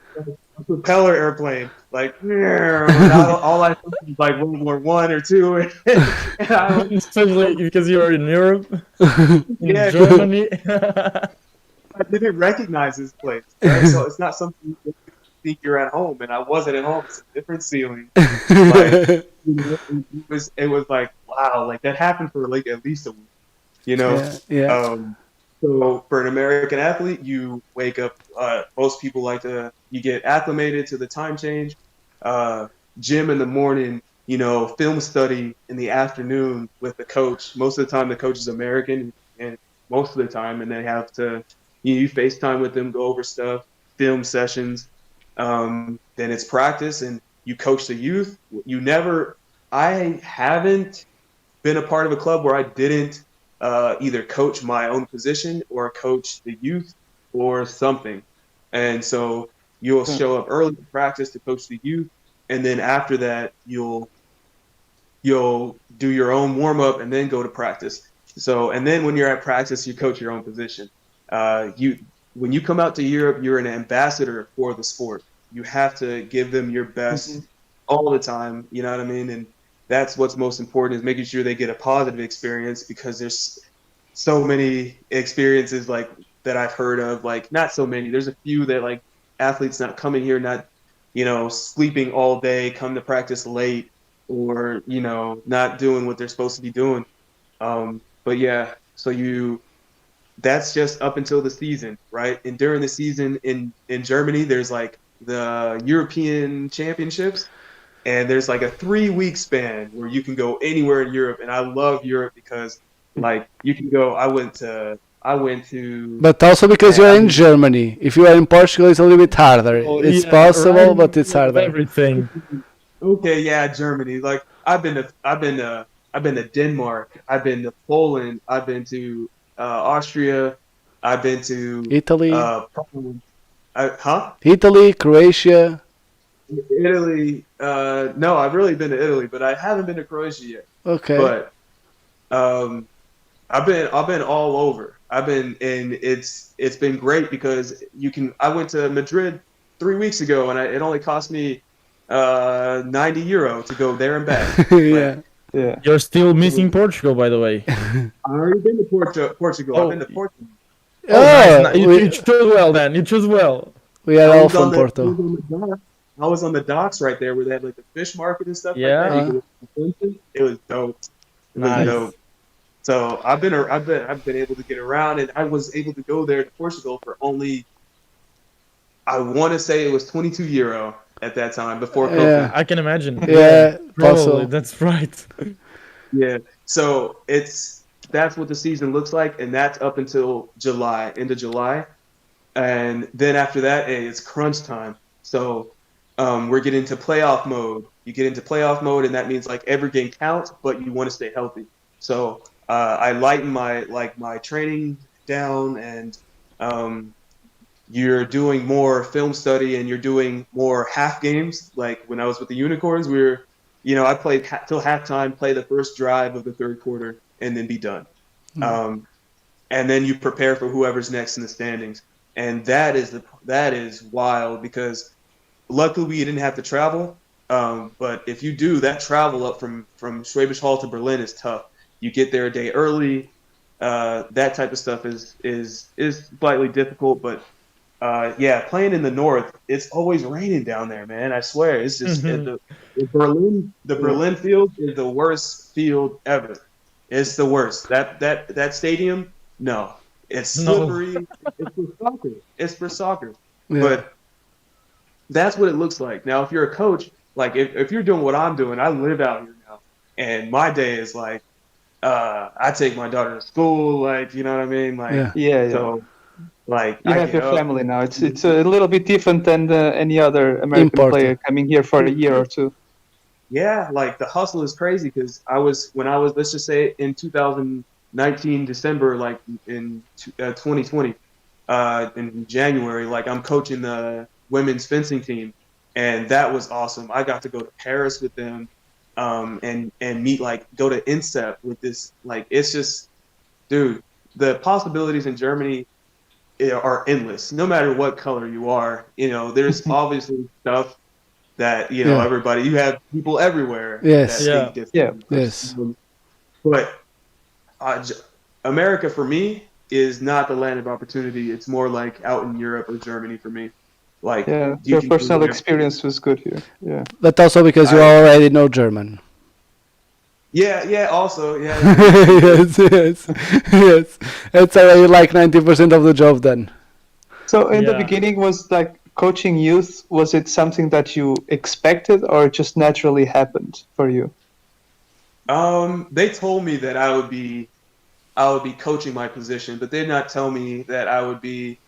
a propeller airplane like and all I thought was like World War I or two and I was Especially because you are in Europe, in yeah Germany. I didn't recognize this place, right? So it's not something you think you're at home, and I wasn't at home. It's a different ceiling. Like it was like wow, like that happened for like at least a week, you know. Yeah. So for an American athlete, you wake up. Most people like to you get acclimated to the time change. Uh, Gym in the morning, film study in the afternoon with the coach. Most of the time, the coach is American, and most of the time, and they have to you FaceTime with them, go over stuff, film sessions. Then it's practice, and you coach the youth. I haven't been a part of a club where I didn't either coach my own position or coach the youth or something. And so you'll show up early to practice to coach the youth, and then after that you'll do your own warm up and then go to practice. So and then when you're at practice, you coach your own position. You when you come out to Europe, you're an ambassador for the sport. You have to give them your best all the time. You know what I mean? And that's what's most important is making sure they get a positive experience because there's so many experiences like that I've heard of. Like not so many. There's a few that like athletes not coming here, not sleeping all day, come to practice late, or not doing what they're supposed to be doing. But yeah, so that's just up until the season, right? And during the season in Germany, there's like the European Championships, and there's like a 3-week span where you can go anywhere in Europe. And I love Europe because like you can go. I went to. But also because you're in Germany. If you are in Portugal, it's a little bit harder. Oh, It's yeah, possible, right but it's in the middle of harder. everything. Okay, yeah, Germany. Like I've been to Denmark. I've been to Poland. I've been to Austria. I've been to Italy, Poland. Italy, Croatia. Italy. No, I've really been to Italy, but I haven't been to Croatia yet. Okay. But um, I've been all over. And it's been great because I went to Madrid 3 weeks ago, and it only cost me €90 to go there and back. Yeah. yeah. You're still missing Portugal, by the way. I've already been to Portugal. Oh. I've been to Portugal. Oh, nice. You we, chose well then. You chose well. we are I all was on from Porto. I was on the docks right there where they had like the fish market and stuff Yeah. like that. You could go it was dope. It was Nice. dope. So I've been able to get around, and I was able to go there to Portugal for only, I want to say it was €22 at that time before COVID. Yeah. I can imagine. Yeah, Probably. possible. That's right. Yeah. So that's what the season looks like, and that's up until July, end of July. And then after that, hey, it's crunch time. So we're getting into playoff mode. You get into playoff mode, and that means like every game counts, but you want to stay healthy. So I lighten my training down, and you're doing more film study, and you're doing more half games. Like when I was with the Unicorns, I played till halftime, play the first drive of the third quarter, and then be done. And then you prepare for whoever's next in the standings. And that is wild because luckily we didn't have to travel. But if you do, that travel up from Schwäbisch Hall to Berlin is tough. You get there a day early. That type of stuff is slightly difficult. But playing in the north, it's always raining down there, man. I swear, it's just the Berlin field is the worst field ever. It's the worst. That stadium, no. It's slippery. No. It's for soccer. Yeah. But that's what it looks like. Now, if you're a coach, like if you're doing what I'm doing, I live out here now, and my day is like, I take my daughter to school, like, you know what I mean, like, So, like, you have your family now. It's a little bit different than any other American player coming here for a year or two. Yeah, like the hustle is crazy because when I was let's just say in 2019 December, like in 2020, in January, like I'm coaching the women's fencing team, and that was awesome. I got to go to Paris with them, and meet, like, go to INSEP with this. Like, it's just, dude, the possibilities in Germany are endless. No matter what color you are, there's obviously stuff that everybody. You have people everywhere. Yes. That think different. Yes. But America for me is not the land of opportunity. It's more like out in Europe or Germany for me. Like, your personal experience was good here. Yeah, but also because you already know German. Yeah. Also, yeah. yes. It's already like 90% of the job done. So in the beginning, was like coaching youth. Was it something that you expected, or just naturally happened for you? They told me that I would be coaching my position, but they did not tell me that I would be,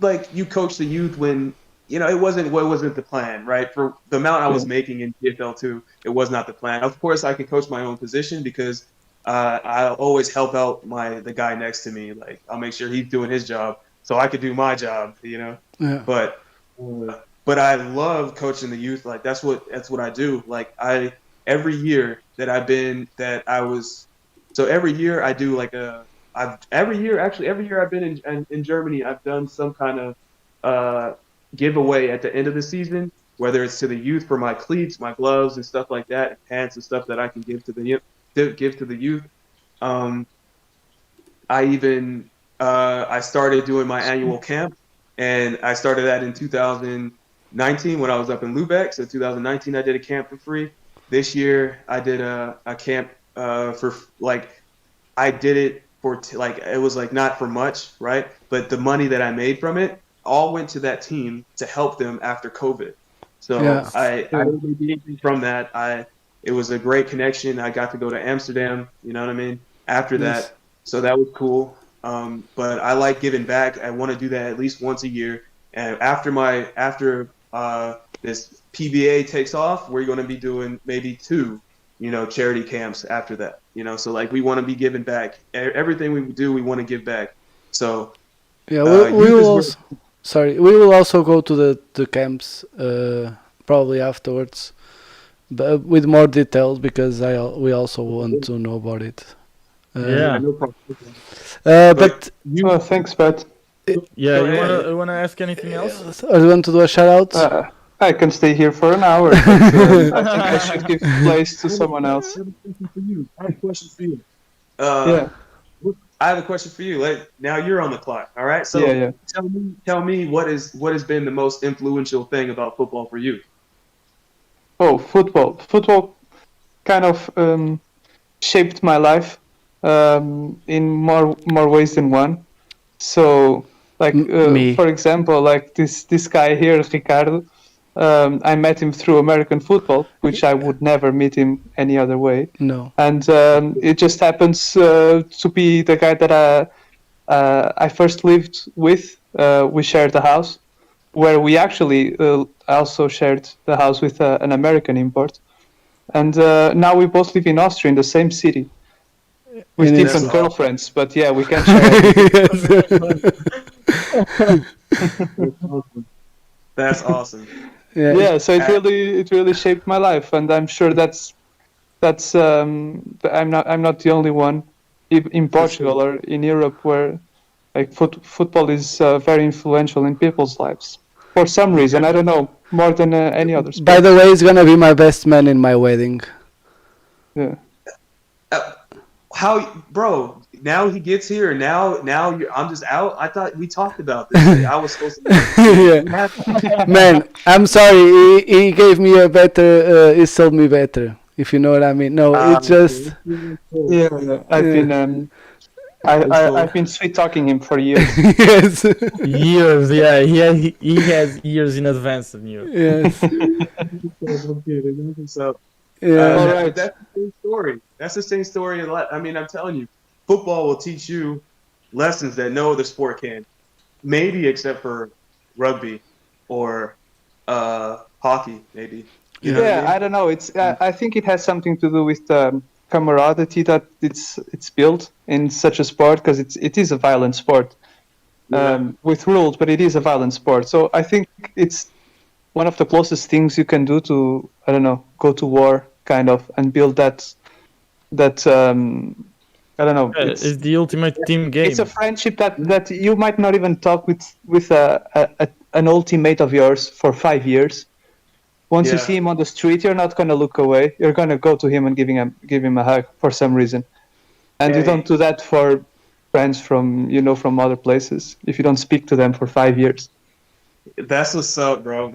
like you coach the youth when, it wasn't the plan, right? For the amount I was making in PFL2, it was not the plan. Of course, I can coach my own position because I'll always help out the guy next to me. Like, I'll make sure he's doing his job so I could do my job, Yeah. But I love coaching the youth. Like, that's what I do. Like, every year every year I do like every year I've been in Germany, I've done some kind of giveaway at the end of the season, whether it's to the youth for my cleats, my gloves, and stuff like that, and pants and stuff that I can give to the youth. I started doing my annual camp, and I started that in 2019 when I was up in Lübeck. So 2019 I did a camp for free. This year I did a camp for, like, I did it for it was like not for much, right? But the money that I made from it all went to that team to help them after COVID. So I didn't make anything from that. It was a great connection. I got to go to Amsterdam, you know what I mean, after that. So that was cool. But I like giving back. I want to do that at least once a year. And after this PBA takes off, we're going to be doing maybe 2, charity camps after that. So like we want to be giving back. Everything we do, we want to give back. So we will also go to the camps probably afterwards, but with more details because we also want to know about it. No problem. Thanks, Pat. You want to ask anything else? Or you want to do a shout out? I can stay here for an hour, but I think I should give place to someone else. I have a question for you. I have a question for you. Like, now you're on the clock, all right? So tell me what has been the most influential thing about football for you? Oh, football. Football kind of shaped my life in more ways than one. So, like, for example, like this guy here, Ricardo, I met him through American football, which I would never meet him any other way. No. And it just happens to be the guy that I first lived with. We shared the house, where we actually also shared the house with an American import. And now we both live in Austria in the same city with And different it's- girlfriends. But yeah, we can share everything. That's awesome. Yeah. Yeah, so it really shaped my life, and I'm sure that's I'm not the only one in Portugal or in Europe where like football is very influential in people's lives for some reason. I don't know, more than any other sport. By the way, he's gonna be my best man in my wedding. Yeah. How, bro? Now he gets here, and now I'm just out. I thought we talked about this. I was supposed to. Yeah. Man, I'm sorry. He gave me a better. He sold me better. If you know what I mean. No, it's just. Yeah, I've been sweet talking him for years. Yes. Years, yeah, he has years in advance of you. Yes. So Yeah. All right. that's the same story. That's the same story. I mean, I'm telling you, football will teach you lessons that no other sport can. Maybe except for rugby or hockey, maybe. You know what I Yeah, mean? I don't know. It's I think it has something to do with the camaraderie that it's built in such a sport, because it is a violent sport with rules, but it is a violent sport. So I think it's one of the closest things you can do to, I don't know, go to war kind of and build that I don't know. It's the ultimate team game. It's a friendship that you might not even talk with an old teammate of yours for 5 years. Once you Yeah. see him on the street, you're not gonna look away. You're gonna go to him and give him a hug for some reason. And you Yeah. don't do that for friends from other places if you don't speak to them for 5 years. That's what's up, bro.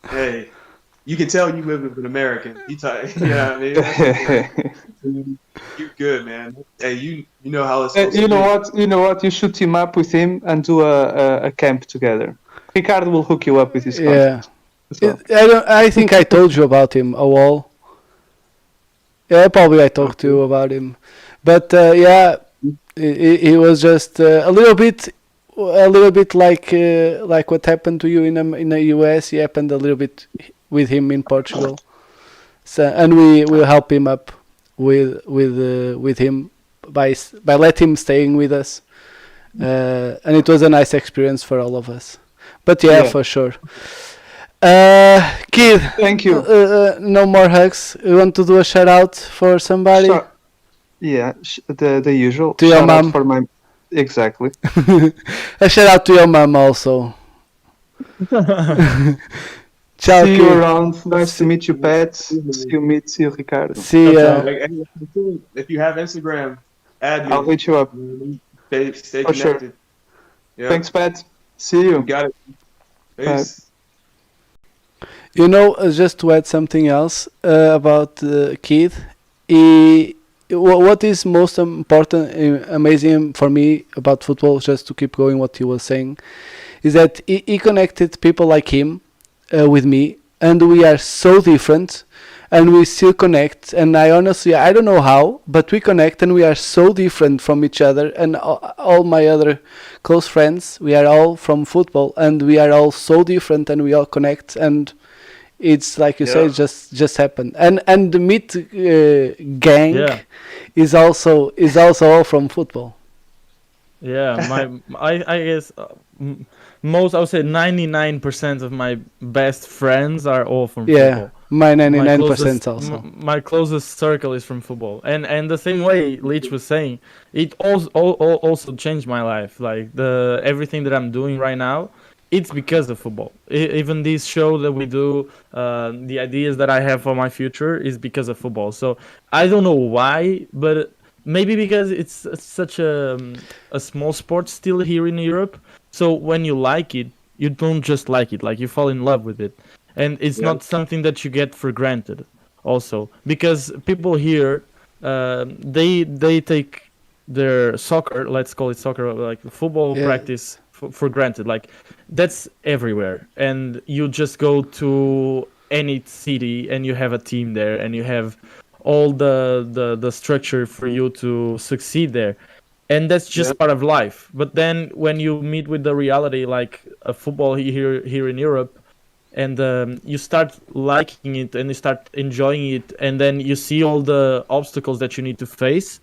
Hey, you can tell you live with an American. Yeah, I mean, you good, man. Hey, you know how it's supposed You to know be. what? You know what? You should team up with him and do a camp together. Ricardo will hook you up with his Yeah. contact as well. I think I told you about him a while. Yeah, probably I talked to you about him, but yeah, he was just a little bit like what happened to you in the US. He happened a little bit with him in Portugal. So, and we will help him up with him by let him staying with us, and it was a nice experience for all of us. But yeah, Yeah. for sure. Kid, Thank you. no more hugs. You want to do a shout out for somebody? So- yeah, the usual. To your Shout out mom. for my exactly. A shout out to your mom also. Ciao, See you kid. around. Nice to meet you, Pat. See you, Ricardo. See ya. Like, if you have Instagram, add me. I'll hit you up. Stay For sure. connected. Yeah, Thanks, Pat. See you. you got it. Peace. You know, just to add something else about Kid, what is most important, amazing for me about football, just to keep going what he was saying, is that he connected people like him with me, and we are so different, and we still connect. And I honestly, I don't know how, but we connect, and we are so different from each other. And all my other close friends, we are all from football, and we are all so different, and we all connect. And it's like you say, Yeah. just happened. And the meat gang Yeah. is also all from football. Yeah, I guess most, I would say 99% of my best friends are all from Yeah, football. my My 99% closest- also. My closest circle is from football, and the same way Leach was saying, it also changed my life. Like everything that I'm doing right now, it's because of football. Even this show that we do, the ideas that I have for my future is because of football. So I don't know why, but maybe because it's such a small sport still here in Europe. So when you like it, you don't just like it, like you fall in love with it. And it's Yeah. not something that you get for granted also, because people here, they take their soccer, let's call it soccer, like football Yeah. practice for granted. Like that's everywhere, and you just go to any city and you have a team there, and you have all the structure for you to succeed there, and that's just part of life. But then when you meet with the reality, like a football here in Europe, and you start liking it and you start enjoying it, and then you see all the obstacles that you need to face,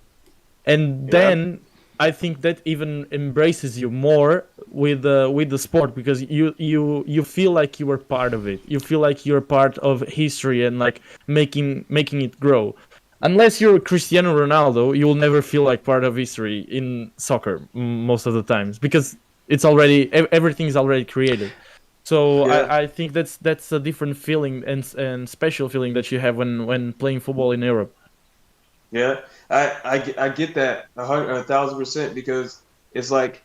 and then I think that even embraces you more with the sport, because you feel like you are part of it. You feel like you're part of history and like making it grow. Unless you're Cristiano Ronaldo, you will never feel like part of history in soccer most of the times, because it's already everything's already created. So I think that's a different feeling and special feeling that you have when playing football in Europe. Yeah, I get that 1,000%, because it's like,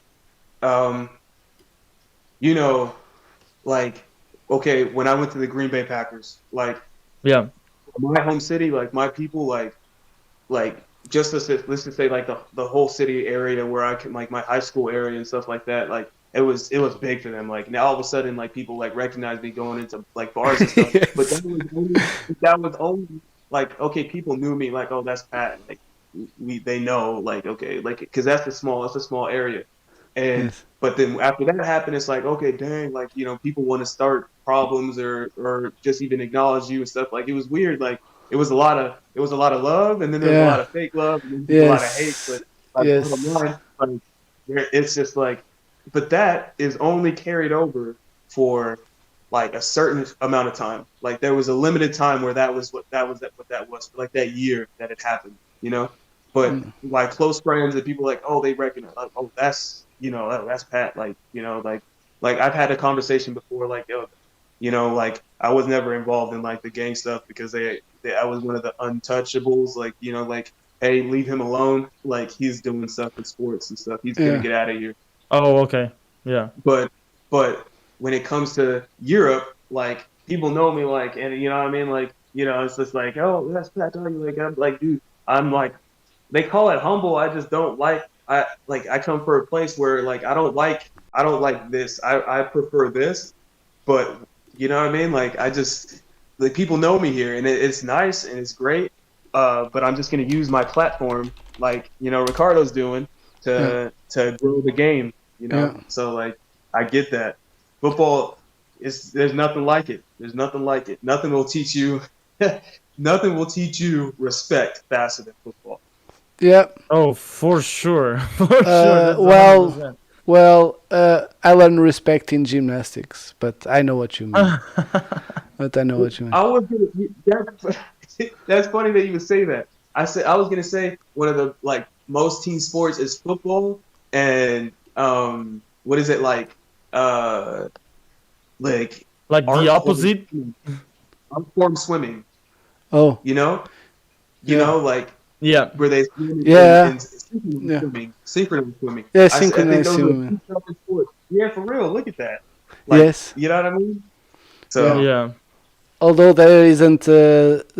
you know, like, okay, when I went to the Green Bay Packers, like Yeah. my home city, like my people, like just let's just say like the whole city area where I can, like my high school area and stuff like that, like it was big for them. Like now all of a sudden, like people like recognize me going into like bars and stuff. Yes. But that was only like, okay, people knew me, like, oh, that's Pat. Like they know, like, okay, like, because that's a small area. And Yes. but then after that happened, it's like, okay, dang, like, people want to start problems or just even acknowledge you and stuff. Like it was weird. Like it was a lot of love, and then there was a lot Yeah. of fake love, and then there was a lot of hate. Yes. But like bottom Yes. line, like it's just like, but that is only carried over for like a certain amount of time. Like there was a limited time where that was what that was for like that year that it happened, But like close friends and people like, oh, they recognize, like, oh, that's that's Pat, like I've had a conversation before, like, yo, like I was never involved in like the gang stuff because I was one of the untouchables, like, like, hey, leave him alone, like he's doing stuff in sports and stuff, he's gonna Yeah. get out of here. Oh, okay. Yeah. But when it comes to Europe, like people know me, like, and you know what I mean, like, it's just like, oh, that's Pat Donahue. Like I'm like, dude, I'm like, they call it humble. I just don't like. I come from a place where like I don't like this. I prefer this, but you know what I mean. Like I just, like, people know me here, and it's nice and it's great. But I'm just gonna use my platform, like Ricardo's doing, to grow the game. Yeah. So like I get that. Football there's nothing like it. There's nothing like it. Nothing will teach you. Nothing will teach you respect faster than football. Yeah. Oh, for sure. For sure. That's Well, 100%. well, I learned respect in gymnastics, but I know what you mean. But I know what you mean. I was gonna. That's funny that you would say that. I was gonna say one of the like most team sports is football, and what is it like? Like The opposite. art form swimming. Oh. You know, Yeah. like Yeah. where they swim Yeah. in synchronous swimming. Yeah, I think synchronous those are swimming. two separate sports. Yeah, for real. Look at that. Like, Yes. you know what I mean? So Yeah. Although there isn't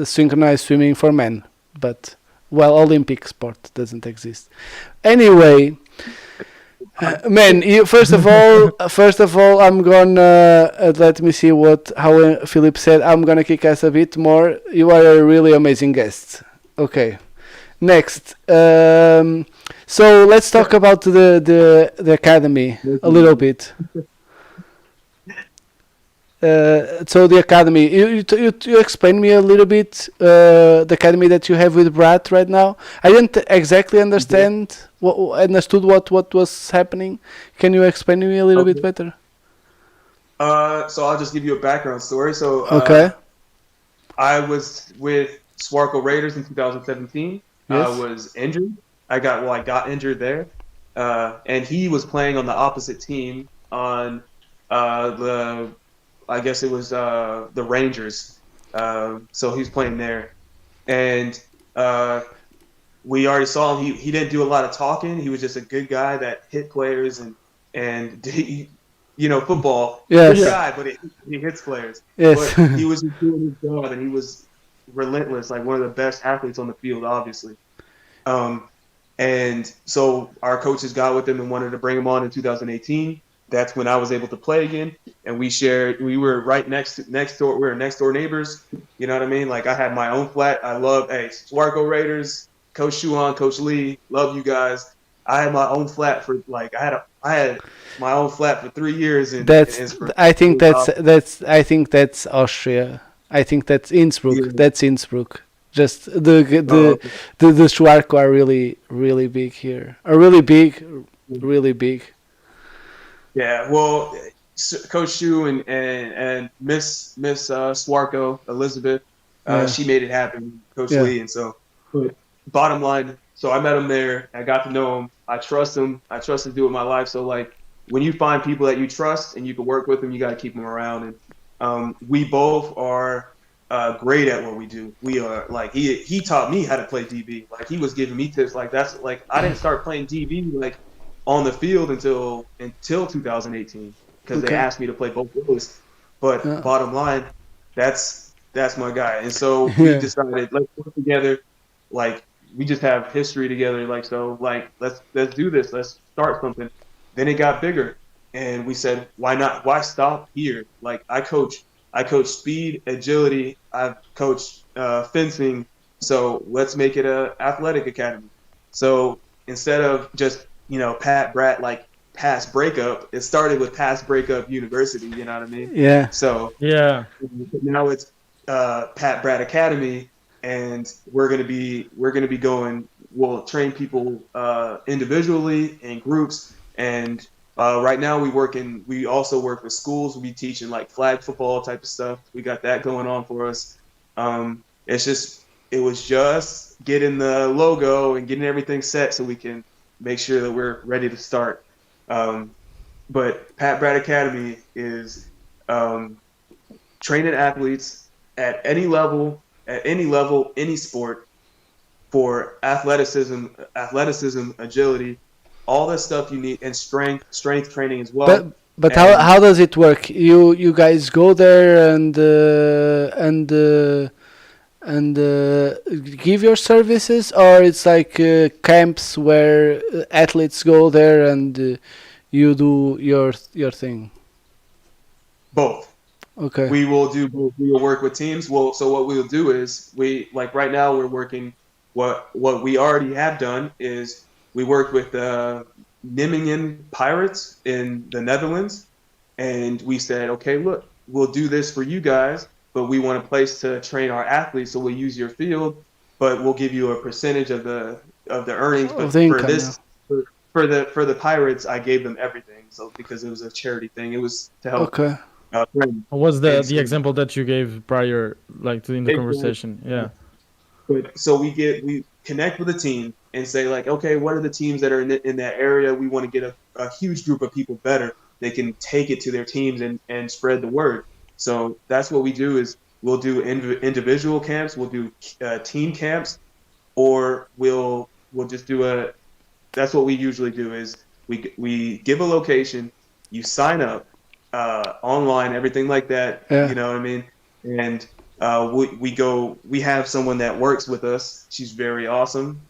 synchronized swimming for men, but Olympic sport doesn't exist. Anyway, man, first of all, I'm gonna let me see how Philip said. I'm gonna kick ass a bit more. You are a really amazing guest. Okay, next. So let's talk about the academy a little bit. So the academy, you explain me a little bit the academy that you have with Brat right now. I didn't exactly understand what was happening. Can you explain to me a little bit better? So I'll just give you a background story. So Okay. I was with Swarco Raiders in 2017. Yes. I was injured. I got injured there, and he was playing on the opposite team on I guess it was the Rangers. So he was playing there, and we already saw him. He didn't do a lot of talking. He was just a good guy that hit players and football. Yes. Good guy, but he hits players. Yes. But he was just doing his job, and he was relentless, like one of the best athletes on the field, obviously. And so our coaches got with him and wanted to bring him on in 2018. that's when I was able to play again. And we were right next door. We were next door neighbors. You know what I mean? Like I had my own flat. I love, hey, Swarco Raiders, Coach Shuan, Coach Lee, love you guys. I had my own flat for like, I had my own flat for 3 years in Innsbruck. I think that's Austria. I think that's Innsbruck. Yeah. That's Innsbruck. Just the Schwarko are really big here. Are really big. Yeah, well, Coach Shu and Miss Swarco Elizabeth, she made it happen. Coach Lee, and so. But bottom line, so I met him there. I got to know him. I trust him. I trust him to do with my life. So like, when you find people that you trust and you can work with them, you got to keep them around. And we both are great at what we do. We are like he taught me how to play DB. Like he was giving me tips. Like that's like I didn't start playing DB like on the field until 2018 because they asked me to play both roles. But bottom line, that's my guy. And so we decided let's work together. Like we just have history together. Like so, like let's do this. Let's start something. Then it got bigger, and we said, why not? Why stop here? Like I coach speed, agility. I've coached fencing. So let's make it a athletic academy. So instead of just Pat Brat like Pass Breakup, it started with Pass Breakup University. You know what I mean? Yeah. So now it's Pat Brat Academy, and we're gonna be going. We'll train people individually in groups, and right now we also work with schools. We'll be teaching like flag football type of stuff. We got that going on for us. It was just getting the logo and getting everything set so we can make sure that we're ready to start. But Pat Brat Academy is training athletes at any level, any sport, for athleticism, agility, all the stuff you need, and strength training as well. But how does it work? You guys go there and give your services, or it's like camps where athletes go there and you do your thing? Both. Okay. We will do both. We will work with teams. Well, so what we'll do is right now we're working. What we already have done is we worked with Nijmegen Pirates in the Netherlands, and we said, okay, look, we'll do this for you guys, but we want a place to train our athletes, so we'll use your field, but we'll give you a percentage of the earnings. But for the Pirates, I gave them everything, so because it was a charity thing, it was to help. Okay. What was the example that you gave prior, like in the conversation? Yeah. But so we connect with a team and say like, okay, what are the teams that are in that area? We want to get a huge group of people better. They can take it to their teams and spread the word. So that's what we do is we'll do individual camps, we'll do team camps, or we'll just do that's what we usually do is we give a location, you sign up online, everything like that. Yeah. You know what I mean? And we have someone that works with us. She's very awesome.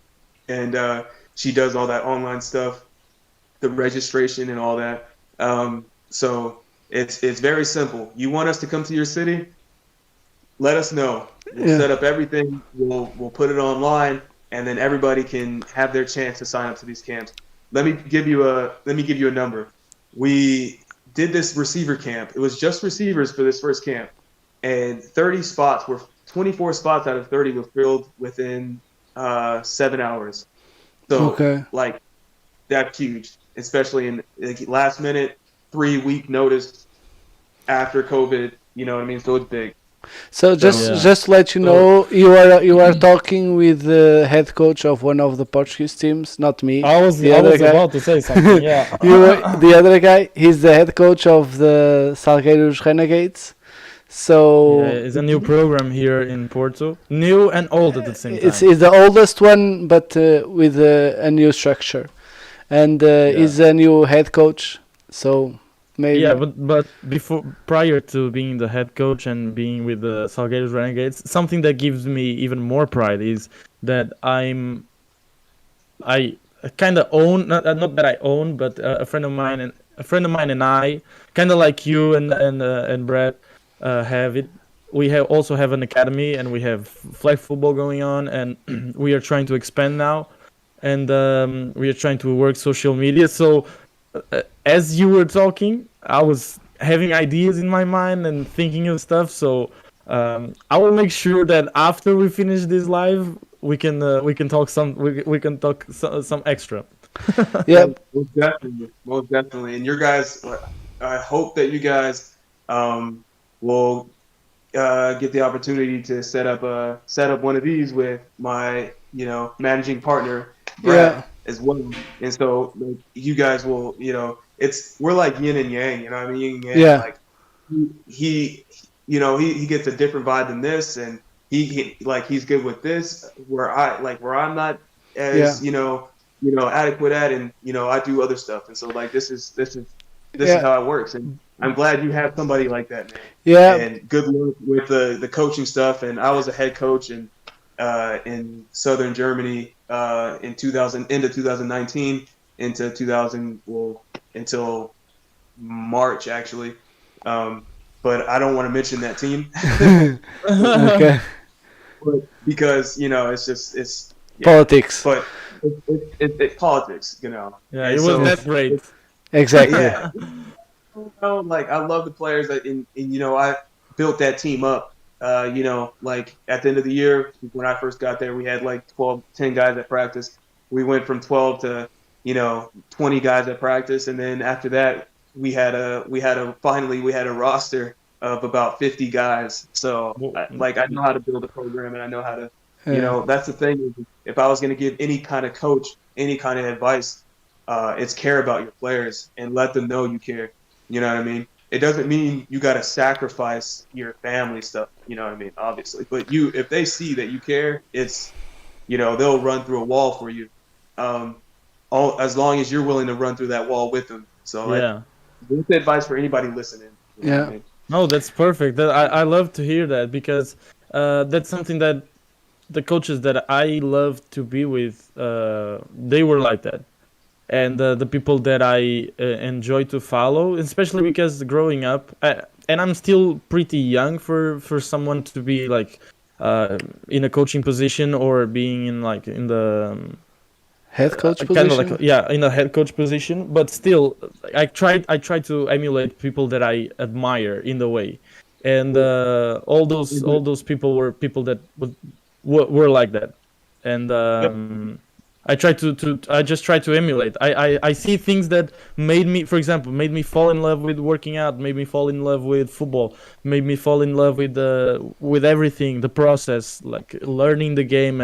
And she does all that online stuff, the registration and all that. So it's very simple. You want us to come to your city? Let us know. We'll set up everything. We'll put it online, and then everybody can have their chance to sign up to these camps. Let me give you a number. We did this receiver camp. It was just receivers for this first camp, and 24 spots out of 30 were filled within 7 hours. So like that's huge, especially in last minute, 3-week notice after COVID. You know what I mean? So it's big. So just to let you know, you are talking with the head coach of one of the Portuguese teams, not me. I was about to say something. Yeah. The other guy, he's the head coach of the Salgueiros Renegades. So it's a new program here in Porto, new and old at the same time. It's the oldest one, but with a new structure, and he's a new head coach. So maybe but prior to being the head coach and being with the Salgueiros Renegades, something that gives me even more pride is that I kind of own, not that I own, but a friend of mine and a friend of mine and I, kind of like you and Brad, have it. We also have an academy, and we have flag football going on, and we are trying to expand now, and we are trying to work social media. So as you were talking, I was having ideas in my mind and thinking of stuff. So I will make sure that after we finish this live, we can talk we can talk some extra. Yeah. Most definitely. And your guys, I hope that you guys will get the opportunity to set up one of these with my managing partner Brad Yeah. as well. And so like, you guys will we're like yin and yang. You know what I mean? Yin and yang. Yeah. Like he he gets a different vibe than this, and he like he's good with this where I'm not Yeah. as adequate at, and I do other stuff. And so like this is Yeah. how it works. And I'm glad you have somebody like that, man. Yeah. And good luck with the coaching stuff. And I was a head coach in southern Germany in 2000 into 2019 into 2000 until March actually. But I don't want to mention that team Okay. because it's Politics. But it's politics, Yeah, And it was so- that great. Exactly. Yeah. Like I love the players that, and I built that team up. Like at the end of the year when I first got there, we had like 10 guys at practice. We went from 12 to 20 guys at practice, and then after that we had a roster of about 50 guys. So I know how to build a program, and I know how to that's the thing. If I was going to give any kind of coach any kind of advice, it's care about your players and let them know you care. You know what I mean? It doesn't mean you got to sacrifice your family stuff. You know what I mean? Obviously, but if they see that you care, it's they'll run through a wall for you. As long as you're willing to run through that wall with them. So Yeah. that's advice for anybody listening. You know what I mean? No, that's perfect. I love to hear that because that's something that the coaches that I love to be with, they were like that. And the people that I enjoy to follow, especially because growing up, and I'm still pretty young for someone to be like in a coaching position or being in the Head coach kind of position. like in a head coach position, but still I try to emulate people that I admire in the way, and all those people were people that were like that, and I just try to emulate. I see things that made me, for example, made me fall in love with working out, made me fall in love with football, made me fall in love with everything, the process, like learning the game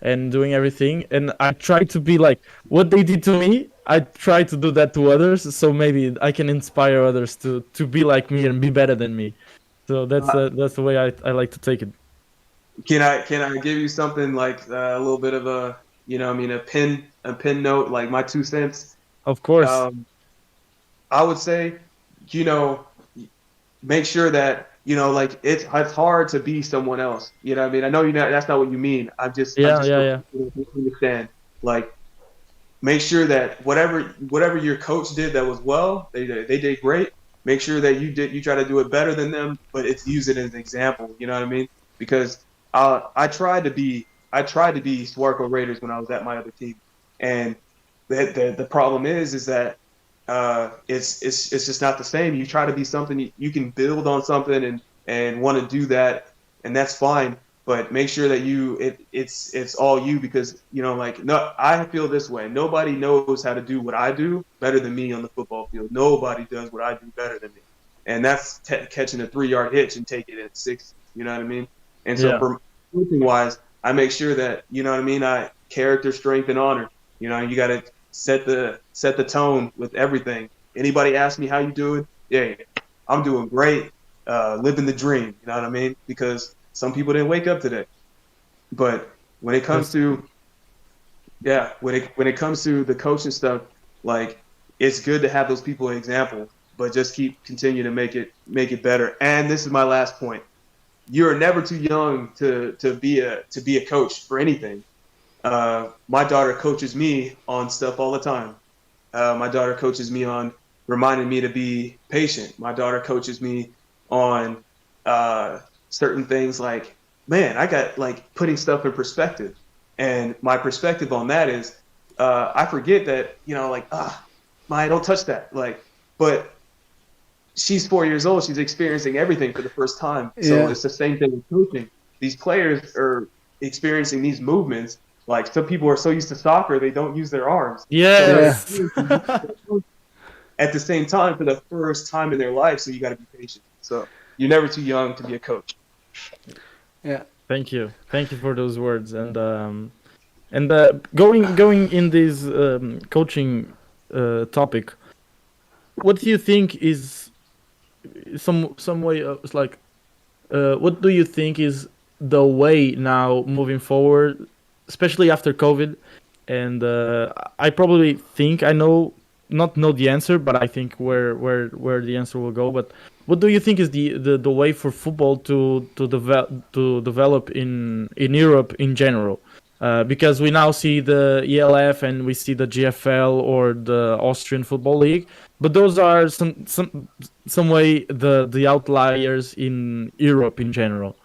and doing everything. And I try to be like what they did to me. I try to do that to others, so maybe I can inspire others to be like me and be better than me. So that's the way I like to take it. Can I give you something like a little bit of a pin note, like my 2 cents? Of course. I would say, make sure that like it's hard to be someone else. You know what I mean? I know that's not what you mean. I'm just Yeah. understand. Like, make sure that whatever your coach did that was well, they did great. Make sure that you try to do it better than them, but use it as an example. You know what I mean? Because I tried to be Swarco Raiders when I was at my other team, and the problem is that it's just not the same. You try to be something, you can build on something and want to do that, and that's fine. But make sure that it's all you, because no, I feel this way. Nobody knows how to do what I do better than me on the football field. Nobody does what I do better than me, and that's catching a 3-yard hitch and taking it at 60. You know what I mean? And so for coaching wise, I make sure that I character, strength, and honor. You got to set the tone with everything. Anybody ask me how you doing? Yeah, I'm doing great. Living the dream. You know what I mean? Because some people didn't wake up today. But when it comes to when it comes to the coaching stuff, like, it's good to have those people as example, but just continue to make it better. And this is my last point. You're never too young to be a coach for anything. My daughter coaches me on stuff all the time. My daughter coaches me on reminded me to be patient. My daughter coaches me on certain things like, man, I got like putting stuff in perspective. And my perspective on that is I forget that, like, Maya, don't touch that. Like, but she's 4 years old. She's experiencing everything for the first time. So Yeah. it's the same thing with coaching. These players are experiencing these movements. Like some people are so used to soccer, they don't use their arms. So they're Yeah. Yes. experiencing at the same time for the first time in their life. So you got to be patient. So you're never too young to be a coach. Yeah. Thank you for those words. And going in this coaching topic, what do you think is some way of, it's like, what do you think is the way now moving forward, especially after COVID? And I probably think I not know the answer, but I think where the answer will go. But what do you think is the way for football to develop in Europe in general? Because we now see the ELF and we see the GFL or the Austrian Football League, but those are some way the outliers in Europe in general.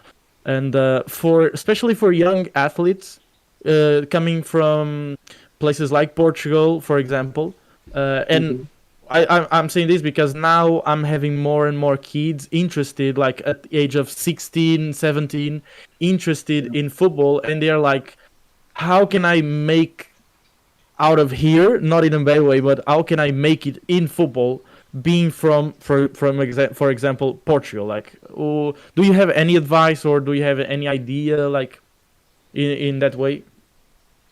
And for especially for young athletes coming from places like Portugal, for example, and Mhm. I'm saying this because now I'm having more and more kids interested, like at the age of 16, 17, interested in football, and they're like, how can I make out of here, not in a bad way, but how can I make it in football, being for example, Portugal? Like, oh, do you have any advice or do you have any idea, like, in that way?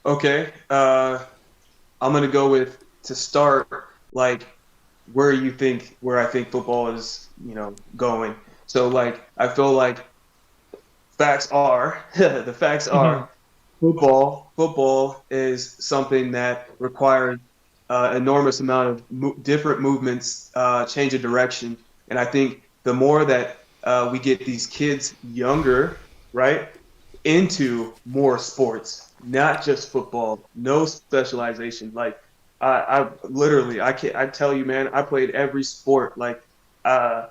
Okay. I'm gonna go with to start like where I think football is, going. So like I feel like facts are the facts are football is something that requires enormous amount of different movements, change of direction, and I think the more that we get these kids younger, right, into more sports, not just football, no specialization. Like I literally, I tell you, man, I played every sport. Like man,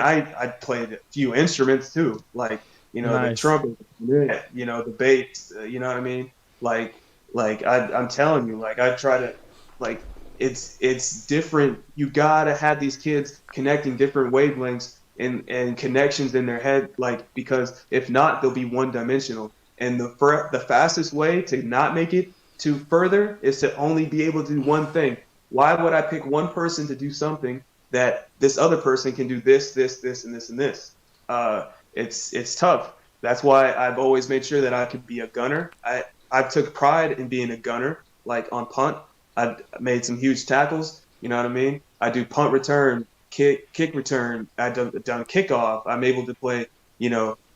I played a few instruments too, like the Nice. trumpet, the bass, you know what I mean? I'm telling you, like I try to, like it's different. You gotta have these kids connecting different wavelengths and connections in their head, like because if not, they'll be one dimensional. And the fastest way to not make it to further is to only be able to do one thing. Why would I pick one person to do something that this other person can do this, and this, and this? It's tough. That's why I've always made sure that I could be a gunner. I took pride in being a gunner, like on punt. I've made some huge tackles. You know what I mean? I do punt return, kick return. I've done kickoff. I'm able to play,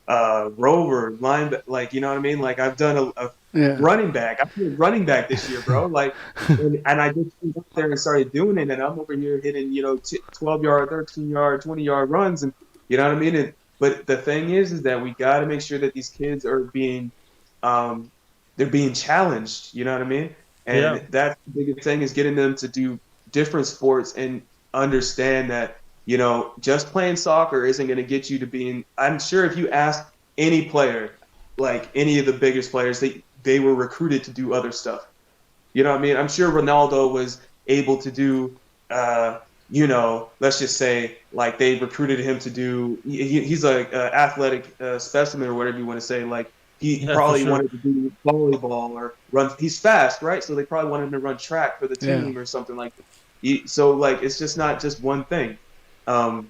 rover, line, like, you know what I mean? Like I've done a Yeah. running back. I played running back this year, bro. Like, and I just went up there and started doing it, and I'm over here hitting, 12-yard, 13-yard, 20-yard runs, and you know what I mean. But the thing is that we got to make sure that these kids are um, they're being challenged. You know what I mean? Yeah. And that's the biggest thing is getting them to do different sports and understand that just playing soccer isn't going to get you to being. I'm sure if you ask any player, like any of the biggest players, they were recruited to do other stuff. You know what I mean? I'm sure Ronaldo was able to do, let's just say, like they recruited him to do. He's a athletic specimen or whatever you want to say. Like he Yeah, for probably sure. wanted to do volleyball or run. He's fast, right? So they probably wanted him to run track for the Yeah. team or something like that. So like it's just not just one thing. Um,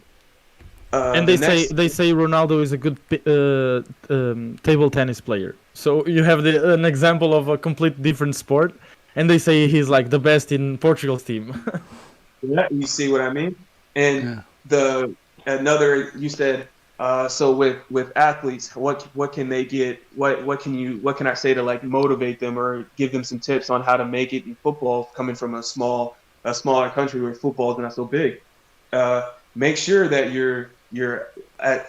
And the next, they say Ronaldo is a good table tennis player. So you have an example of a complete different sport, and they say he's like the best in Portugal's team. yeah, you see what I mean? And Yeah. the another you said so with athletes, what can they get? What can I say to like motivate them or give them some tips on how to make it in football coming from a smaller country where football is not so big? Make sure that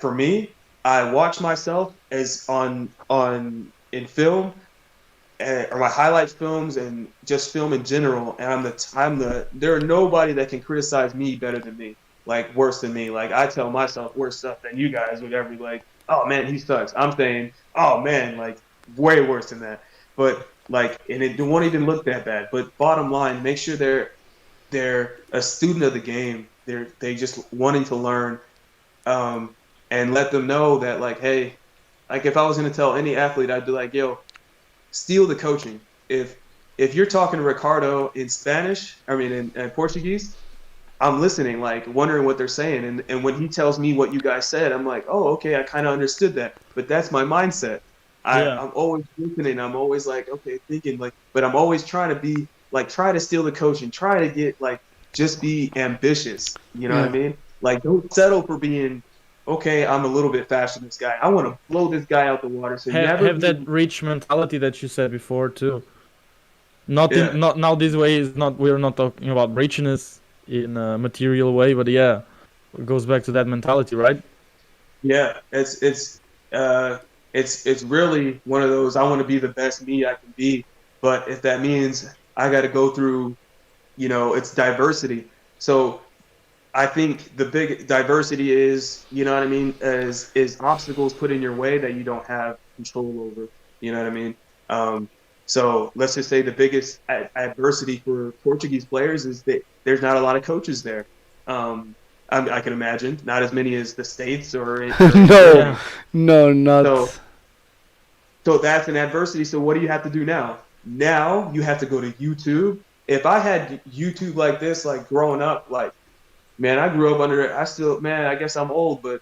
for me, I watch myself as on in film or my highlight films and just film in general. And there are nobody that can criticize me better than me, like worse than me. Like I tell myself worse stuff than you guys would ever be like, oh man, he sucks. I'm saying, oh man, like way worse than that. But like, and it won't even look that bad. But bottom line, make sure they're a student of the game. They just wanting to learn, and let them know that like, hey, like if I was gonna tell any athlete, I'd be like, yo, steal the coaching. If you're talking to Ricardo in Spanish, I mean in Portuguese, I'm listening, like wondering what they're saying, and when he tells me what you guys said, I'm like, oh, okay, I kind of understood that, but that's my mindset. I'm always listening. I'm always like, okay, thinking like, but I'm always trying to be like, try to steal the coaching, try to get like, just be ambitious. You know what I mean? Like, don't settle for being, okay, I'm a little bit faster than this guy. I want to blow this guy out the water. So have that rich mentality that you said before too. Not now. This way is not. We're not talking about richness in a material way, but yeah, it goes back to that mentality, right? Yeah, it's really one of those. I want to be the best me I can be, but if that means I got to go through, it's diversity. So I think the big diversity is, you know what I mean, is obstacles put in your way that you don't have control over. You know what I mean? So let's just say the biggest adversity for Portuguese players is that there's not a lot of coaches there. I can imagine not as many as the States or no, not. So that's an adversity. So what do you have to do now? Now you have to go to YouTube. If I had YouTube like this, like growing up, like, man, I grew up under it. I guess I'm old, but,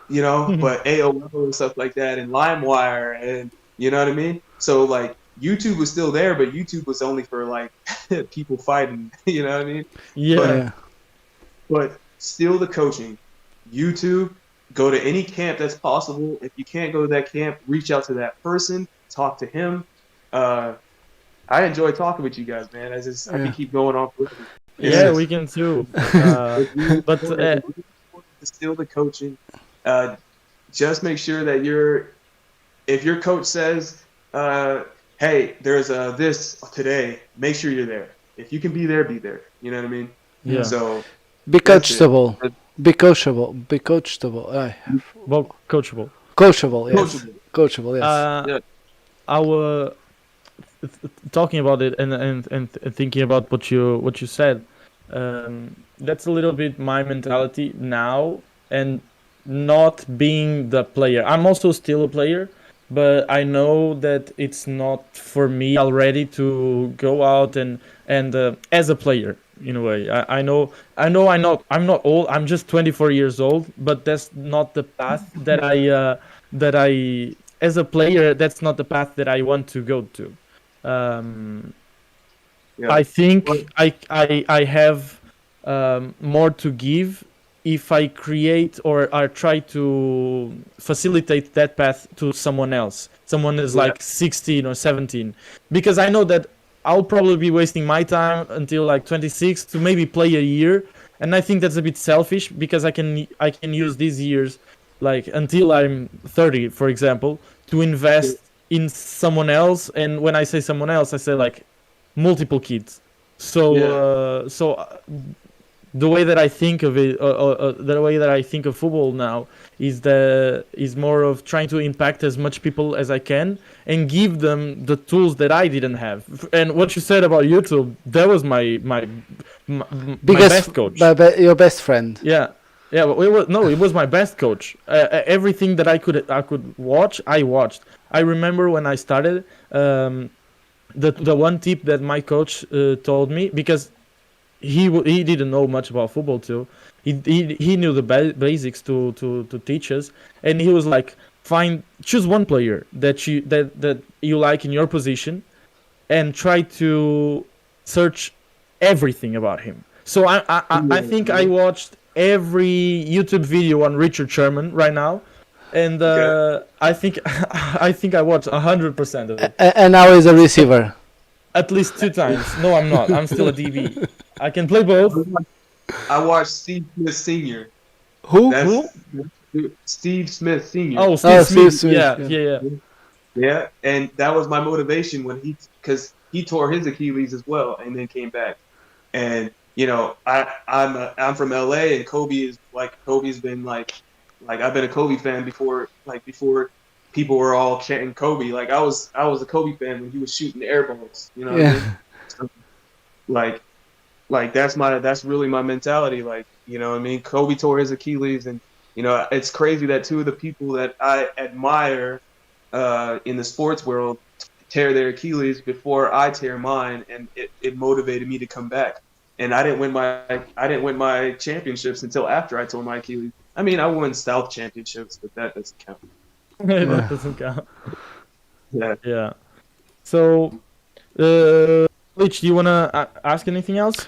but AOL and stuff like that and LimeWire and, you know what I mean? So, like, YouTube was still there, but YouTube was only for, like, people fighting, you know what I mean? Yeah. But steal the coaching. YouTube, go to any camp that's possible. If you can't go to that camp, reach out to that person, talk to him. I enjoy talking with you guys, man. I can keep going on forever. Yeah, we can too. But to steal the coaching, just make sure that if your coach says, hey, there's this today, make sure you're there. If you can be there, be there. You know what I mean? Yeah. So be coachable. Be coachable. Be coachable. Well, coachable. Coachable, yes. Coachable, yes. Our talking about it and thinking about what you said, that's a little bit my mentality now, and not being the player. I'm also still a player, but I know that it's not for me already to go out and as a player in a way. I'm not old. I'm just 24 years old, but that's not the path that I as a player, that's not the path that I want to go to. I think I have more to give if I create or I try to facilitate that path to someone else. Someone is like 16 or 17, because I know that I'll probably be wasting my time until like 26 to maybe play a year, and I think that's a bit selfish because I can use these years, like until I'm 30, for example, to invest in someone else. And when I say someone else, I say like multiple kids. So the way that I think of it, the way that I think of football now is more of trying to impact as much people as I can and give them the tools that I didn't have. And what you said about YouTube, that was my best coach. Your best friend. Yeah. Yeah, but it was my best coach. Everything that I could watch, I watched. I remember when I started, the one tip that my coach told me, because he didn't know much about football too. He knew the basics to teach us, and he was like, choose one player that you like in your position, and try to search everything about him. So I think I watched every YouTube video on Richard Sherman right now, and I think I watched 100% of it. And now he's a receiver. At least 2 times. No, I'm not. I'm still a DB. I can play both. I watched Steve Smith Sr. Who? Steve Smith Sr. Oh, Steve Smith. Yeah. Yeah, and that was my motivation because he tore his Achilles as well, and then came back. And I'm from LA, and Kobe's been like I've been a Kobe fan before people were all chanting Kobe. Like I was a Kobe fan when he was shooting air balls. You know what I mean? Yeah. So, like that's really my mentality. Like, you know what I mean? Kobe tore his Achilles, and it's crazy that two of the people that I admire in the sports world tear their Achilles before I tear mine, and it motivated me to come back. And I didn't win my championships until after I tore my Achilles. I mean, I won South championships, but that doesn't count. That doesn't count. Yeah. Yeah. So, Lich, do you want to ask anything else?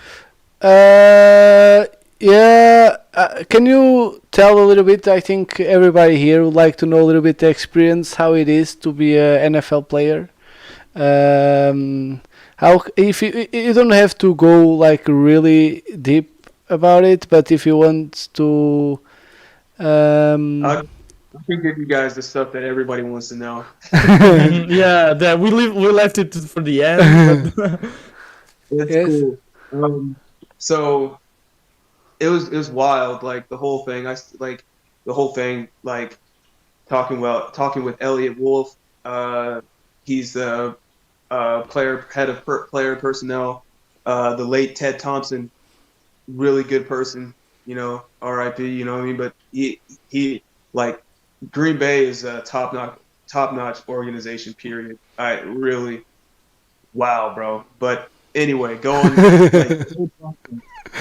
Yeah. Can you tell a little bit? I think everybody here would like to know a little bit the experience, how it is to be a NFL player. How if you don't have to go like really deep about it, but if you want to, I can give you guys the stuff that everybody wants to know. Yeah, that we left it for the end. But It's Yes. cool. So it was wild. Like the whole thing. Like talking with Elliot Wolf. He's the head of player personnel. The late Ted Thompson, really good person. R.I.P. You know what I mean? But he like Green Bay is a top notch organization. Period. I really wow, bro. But anyway, going like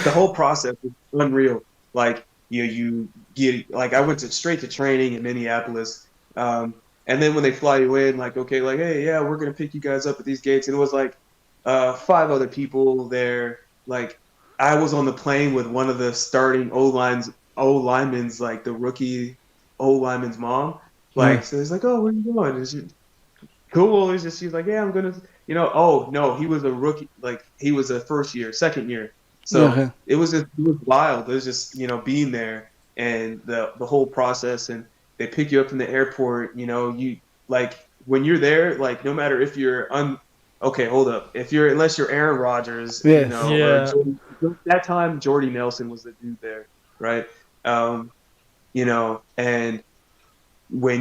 the whole process is unreal. Like you get like I went straight to training in Minneapolis, and then when they fly you in, like okay, like hey, yeah, we're gonna pick you guys up at these gates, and it was like five other people there. Like I was on the plane with one of the starting O linemen's, like the rookie O lineman's mom. Like so, it's like, oh, where you going? Is it cool? It's just she's like, yeah, I'm gonna. Oh no, he was a rookie. Like he was a second year. So Okay. it was wild. It was just being there and the whole process, and they pick you up from the airport. You like when you're there, like no matter if you're okay, hold up. Unless you're Aaron Rodgers, Yes. or Yeah. that time Jordy Nelson was the dude there, right? And when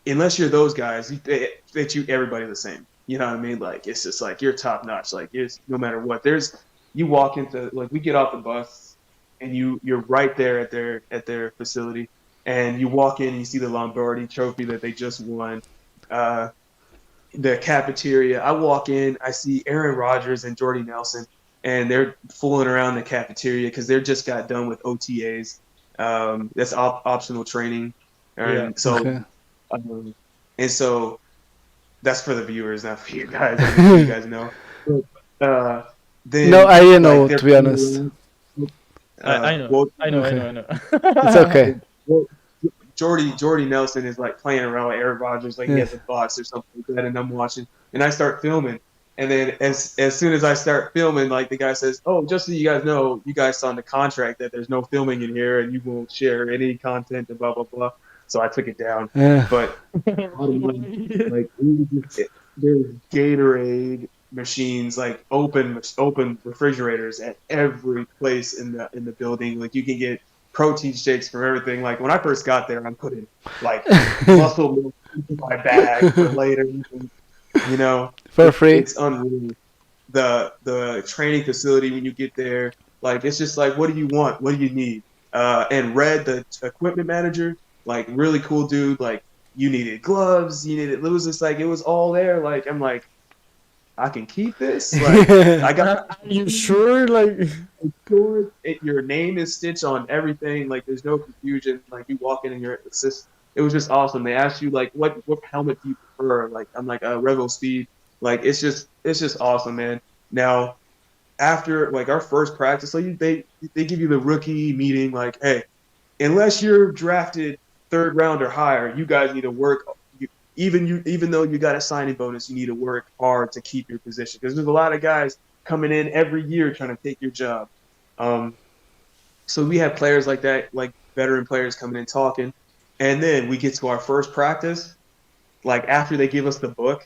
unless you're those guys, they treat everybody the same. You know what I mean? Like it's just like you're top notch. Like it's no matter what. You walk into like we get off the bus and you're right there at their facility, and you walk in and you see the Lombardi Trophy that they just won. The cafeteria. I walk in, I see Aaron Rodgers and Jordy Nelson, and they're fooling around the cafeteria because they're just got done with OTAs. That's optional training, and Yeah. so Okay. and so that's for the viewers, not for you guys. I'm sure you guys know. Then No, I didn't like know, they're to be honest. I know. well, I know. Okay. I know. It's okay. well, Jordy Nelson is like playing around with Aaron Rodgers, like he Yeah. has a box or something like that, and I'm watching, and I start filming, and then as soon as I start filming, like the guy says, "Oh, just so you guys know, you guys signed a contract that there's no filming in here, and you won't share any content and blah blah blah." So I took it down, Yeah. but like there's Gatorade machines, like open refrigerators at every place in the building. Like you can get protein shakes from everything. Like when I first got there, I'm putting like muscle milk in my bag for later. For free. It's unreal. The training facility when you get there, like it's just like, what do you want? What do you need? And Red, the equipment manager, like really cool dude. Like you needed gloves, it was just like it was all there. Like I'm like, I can keep this. Like I got. Are you sure? Like, Your name is stitched on everything. Like there's no confusion. Like you walk in and it was just awesome. They asked you like what helmet do you prefer? Like I'm like Revo Speed. Like it's just awesome, man. Now after like our first practice, like they give you the rookie meeting. Like hey, unless you're drafted third round or higher, you guys need to work. Even though you got a signing bonus, you need to work hard to keep your position because there's a lot of guys coming in every year trying to take your job. So we have players like that, like veteran players coming in talking, and then we get to our first practice, like after they gave us the book,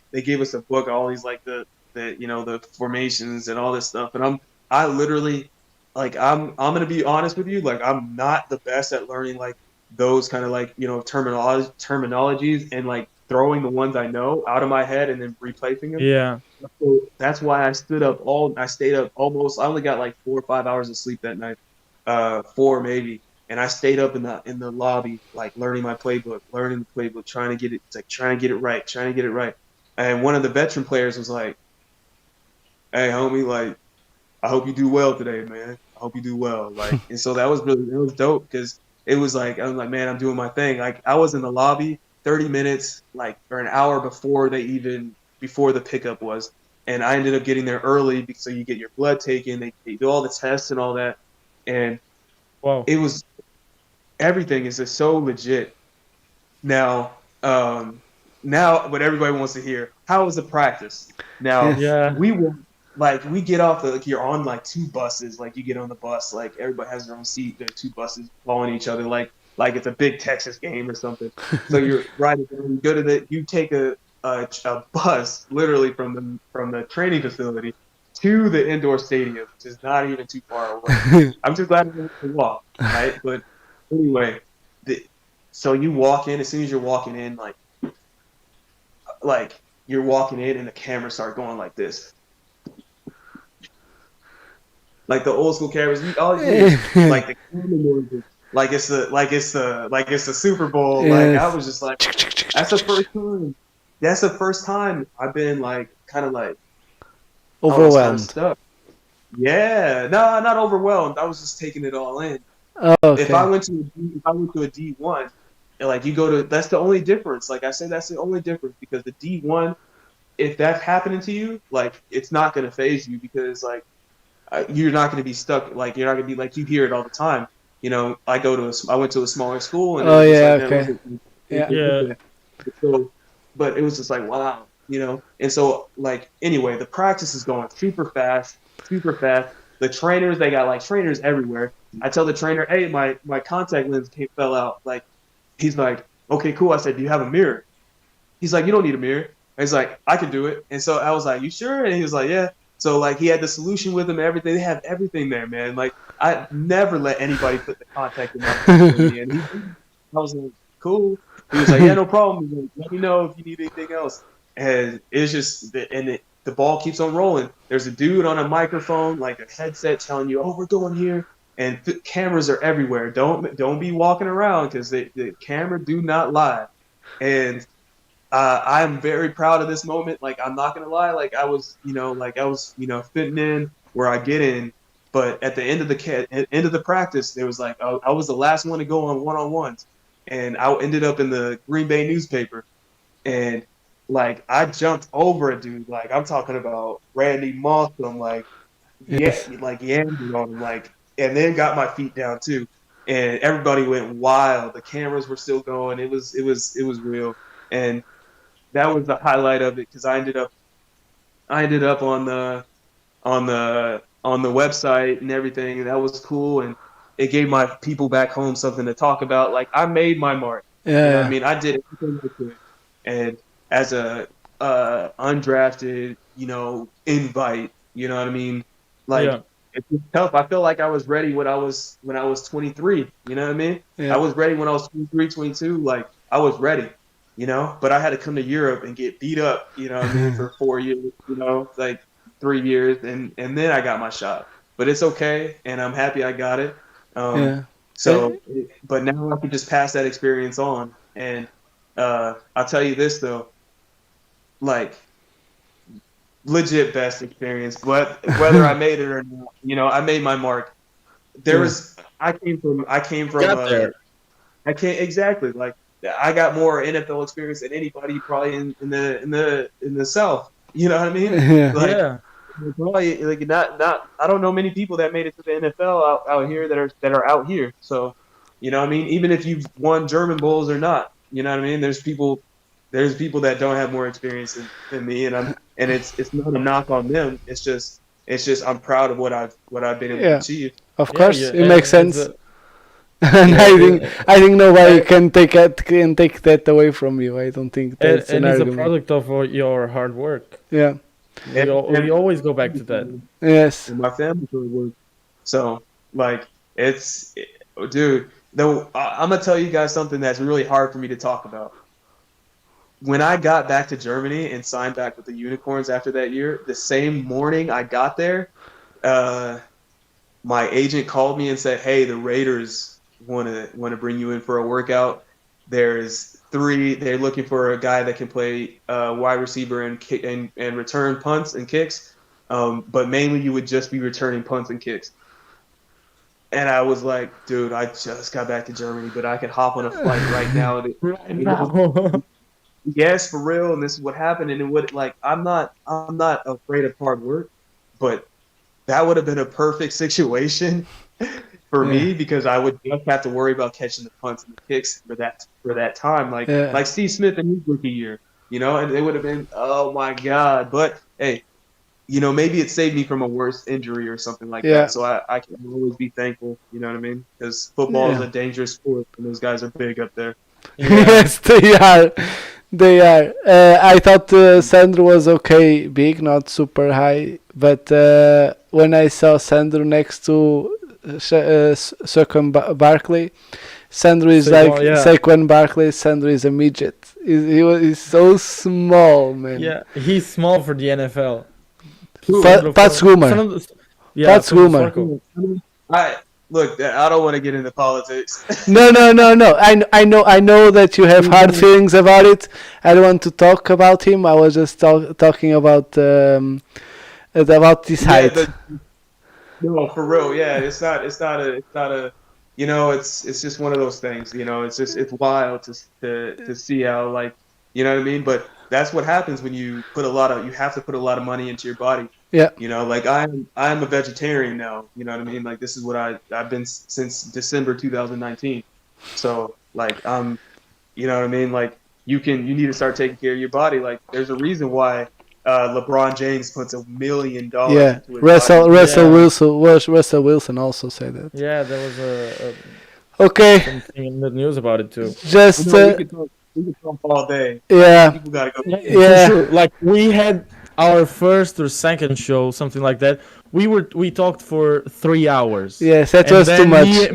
all these like the the formations and all this stuff, and I literally like I'm gonna be honest with you, like I'm not the best at learning like those kind of like terminologies and like throwing the ones I know out of my head and then replacing them. Yeah. So that's why I stayed up almost. I only got like 4 or 5 hours of sleep that night, four maybe, and I stayed up in the lobby like learning the playbook, trying to get it, like trying to get it right, trying to get it right. And one of the veteran players was like, "Hey, homie, like I hope you do well today, man. I hope you do well." Like, and so it was dope because it was like I was like, man, I'm doing my thing. Like I was in the lobby 30 minutes, like or an hour before the pickup was, and I ended up getting there early because so you get your blood taken, they do all the tests and all that, and Wow. it was everything is just so legit. Now, now what everybody wants to hear, how was the practice? Now Yeah. we were like we get off like you're on like two buses, like you get on the bus, like everybody has their own seat, there are two buses following each other, like it's a big Texas game or something. So you're riding, you go to you take a bus literally from the training facility to the indoor stadium, which is not even too far away. I'm just glad we went to walk, right? But anyway, so you walk in. As soon as you're walking in, like you're walking in, and the cameras start going like this, like the old school cameras. All you hear, like the camera noises, like it's the Super Bowl. Like I was just like, that's the first time. That's the first time I've been like kind of like almost kind of Overwhelmed. stuck. Yeah, no, not overwhelmed. I was just taking it all in. Oh, If I okay. went to a D1, and like you go to, that's the only difference. Like I said, that's the only difference because the D1, if that's happening to you, like it's not gonna phase you because like you're not gonna be stuck. Like you're not gonna be like you hear it all the time. You know, I went to a smaller school and Oh, it was yeah, like that okay. wasn't. Yeah. Yeah. So, but it was just like wow, you know. And so like anyway, the practice is going super fast, super fast. The trainers, they got like trainers everywhere. I tell the trainer, hey, my contact lens fell out. Like he's like, okay, cool. I said, do you have a mirror? He's like, you don't need a mirror. And he's like, I can do it. And so I was like, you sure? And he was like, yeah. So like he had the solution with him, everything. They have everything there, man. Like I never let anybody put the contact in my lens for me. And I was like, cool. He was like, yeah, no problem. He's like, let me know if you need anything else. And it's just, the ball keeps on rolling. There's a dude on a microphone, like a headset, telling you, "Oh, we're going here," and cameras are everywhere. Don't be walking around because the camera do not lie. And I'm very proud of this moment. Like I'm not gonna lie, like I was, fitting in where I get in. But at the end of end of the practice, there was like I was the last one to go on one-on-ones, and I ended up in the Green Bay newspaper. And like I jumped over a dude, like I'm talking about Randy Moss, I'm like yeah, Yes. like yamming on him, like, and then got my feet down too, and everybody went wild. The cameras were still going. It was real, and that was the highlight of it because I ended up on the website and everything, and that was cool, and it gave my people back home something to talk about. Like I made my mark, you know what I Yeah. mean? I did everything I could, and as a undrafted, invite, you know what I mean? Like Yeah. it's just tough. I feel like I was ready when I was 23. You know what I mean? I Yeah. was ready when I was 23, 22. Like I was ready, but I had to come to Europe and get beat up, you know what I mean, for 4 years, like 3 years, and then I got my shot. But it's okay, and I'm happy I got it. Um, Yeah. so, but now I can just pass that experience on. And I'll tell you this though, like legit best experience. But whether I made it or not, I made my mark. There Yeah. was I came from Got there. I can't exactly like I got more NFL experience than anybody probably in the South. You know what I mean? Yeah. Like Yeah. probably like not I don't know many people that made it to the NFL out here that are out here. So you know what I mean? Even if you've won German Bowls or not, you know what I mean? There's people that don't have more experience than me, and it's not a knock on them. It's just I'm proud of what I've been able to Yeah. achieve. Of Yeah. course, Yeah. it makes sense. And Yeah, I think nobody can take that away from you. I don't think that's and an it's a argument. product of your hard work. Yeah. We always go back to that. Yes. and my family for work. So like dude. Though I'm gonna tell you guys something that's really hard for me to talk about. When I got back to Germany and signed back with the Unicorns after that year, the same morning I got there, uh, my agent called me and said, "Hey, the Raiders want to bring you in for a workout. There's three. They're looking for a guy that can play wide receiver and kick and return punts and kicks. But mainly you would just be returning punts and kicks." And I was like, "Dude, I just got back to Germany, but I could hop on a flight right now." Right now. Yes, for real. And this is what happened. And it would like I'm not afraid of hard work, but that would have been a perfect situation for Yeah. me because I would just have to worry about catching the punts and the kicks for that time. Like Yeah. like Steve Smith in his rookie year, and it would have been, oh my God. But hey, maybe it saved me from a worse injury or something like Yeah. that. So I can always be thankful, you know what I mean? Because football is Yeah. a dangerous sport and those guys are big up there. Yeah. Yes, they are. They are. I thought Sandro was okay, big, not super high. But when I saw Sandro next to Saquon Barkley, Sandro is Saquon, like yeah. Saquon Barkley. Sandro is a midget. He's so small, man. Yeah, he's small for the NFL. Pat Schumer. Yeah, Pat from the Schumer. circle. Look, I don't want to get into politics. No. I know that you have hard feelings about it. I don't want to talk about him. I was just talking about this height. No, for real. Yeah, it's not a. It's just one of those things. It's wild to see how, like, you know what I mean. But that's what happens when you have to put a lot of money into your body. Yeah. Like I'm a vegetarian now. You know what I mean. Like this is what I've been since December 2019. So like you know what I mean. Like you need to start taking care of your body. Like there's a reason why LeBron James puts $1 million Yeah, into his body. Russell Wilson also said that. Yeah, there was a Okay, something in the news about it too. just We could talk all day. yeah, People gotta go. Yeah. For sure. Like we had our first or second show, something like that. We talked for 3 hours. yes, that And was too then much.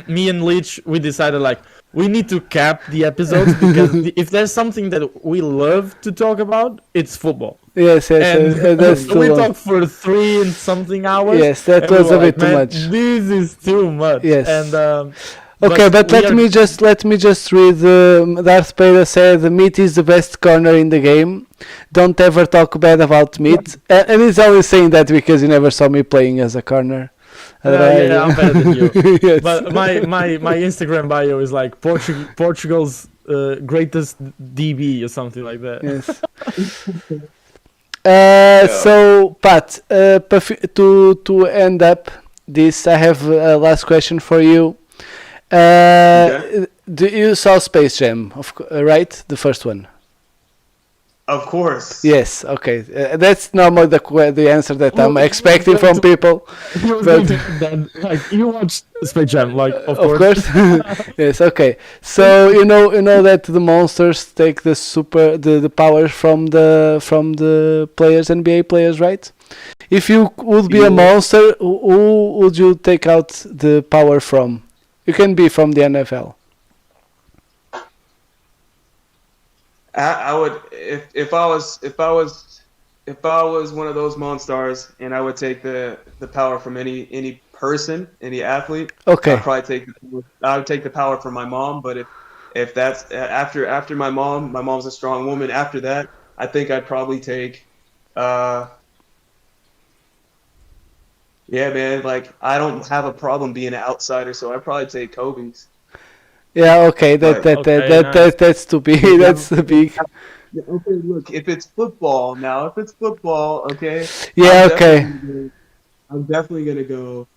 me and Leach, we decided like we need to cap the episodes because if there's something that we love to talk about, it's football. Yes, And that's too we long. talked for 3 and something hours. Yes, that and we was were a bit like, too "Man, much." This is too much. Yes. And Okay, but we let are- me just read. Darth Vader said, "Meat is the best corner in the game. Don't ever talk bad about meat." And he's always saying that because he never saw me playing as a corner. yeah, I'm better than you. Yes. But my Instagram bio is like Portugal's greatest DB or something like that. Yes. So Pat, to end up this, I have a last question for you. Okay. Do you saw Space Jam? Right, the first one. Of course. Yes. Okay. That's normally the answer that I'm Well, expecting from people. He was But- going to then, like you watched Space Jam, like of Of course. course. Yes. Okay. So you know that the monsters take the power from the players, NBA players, right? If you would be a monster, who would you take out the power from? You can be from the NFL. I would if I was one of those Monstars and I would take the power from any person, any athlete. Okay. I'd probably I would take the power from my mom, but if that's after my mom's a strong woman. After that, I think I'd probably take yeah, man, like I don't have a problem being an outsider, so I'd probably take Kobe's. Yeah. Okay. Okay, nice. That's too big. That's too big. Yeah, okay, look, if it's football, okay. Yeah. I'm Okay. I'm definitely gonna go,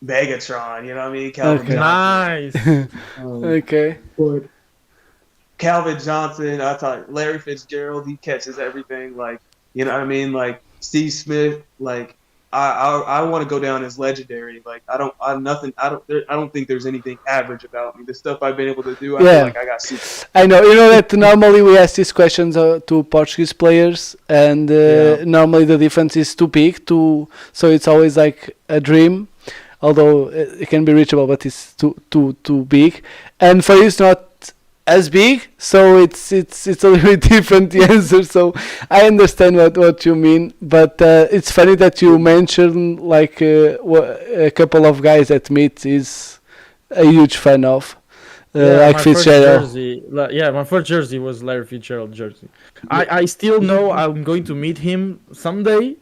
Megatron. You know what I mean? Calvin Okay. Johnson. Nice. Okay. But Calvin Johnson. I thought Larry Fitzgerald. He catches everything. Like, you know what I mean? Like Steve Smith. Like I want to go down as legendary. Like I don't think there's anything average about me. The stuff I've been able to do, I feel Yeah. like I got super. I know. You know that normally we ask these questions to Portuguese players, and Yeah. normally the difference is too big. So it's always like a dream, although it can be reachable, but it's too big. And for you, it's not as big, so it's a little bit different the answer. So I understand what you mean, but it's funny that you mentioned like a couple of guys that Meet is a huge fan of. Like my first Fitzgerald. jersey. My first jersey was Larry Fitzgerald jersey. I still know I'm going to meet him someday,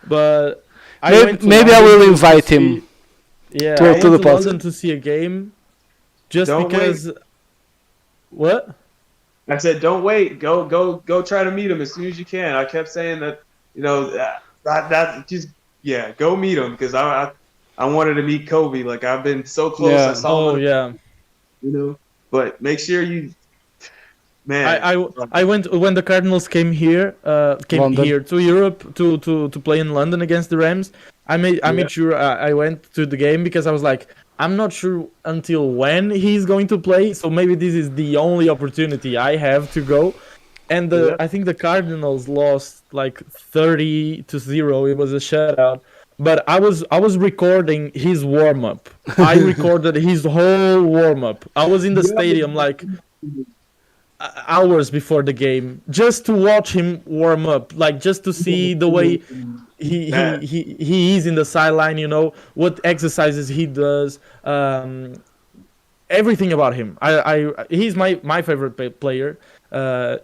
but Maybe I will invite him. Yeah, to I went the to pod. London to see a game, just Don't because. What? I said, don't wait. Go try to meet him as soon as you can. I kept saying that, that just go meet him because I wanted to meet Kobe. Like I've been so close. Yeah. I saw Oh him, yeah. But make sure you, man. I went when the Cardinals came London. here to Europe to play in London against the Rams. I made sure I went to the game because I was like, I'm not sure until when he's going to play, so maybe this is the only opportunity I have to go. And I think the Cardinals lost like 30-0. It was a shutout. But I was recording his warm up. I recorded his whole warm up. I was in the stadium like hours before the game just to watch him warm up, like just to see the way he is in the sideline, what exercises he does, everything about him. He's my favorite player.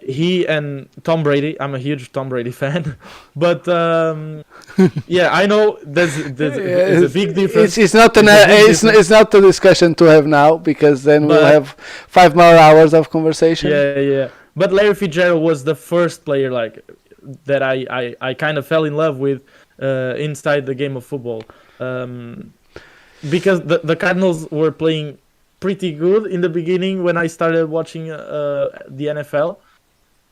He and Tom Brady. I'm a huge Tom Brady fan, but I know there's a big difference. It's not it's not a discussion to have now because then we'll have 5 more hours of conversation. Yeah. But Larry Fitzgerald was the first player like that I kind of fell in love with inside the game of football, because the Cardinals were playing pretty good in the beginning when I started watching the NFL,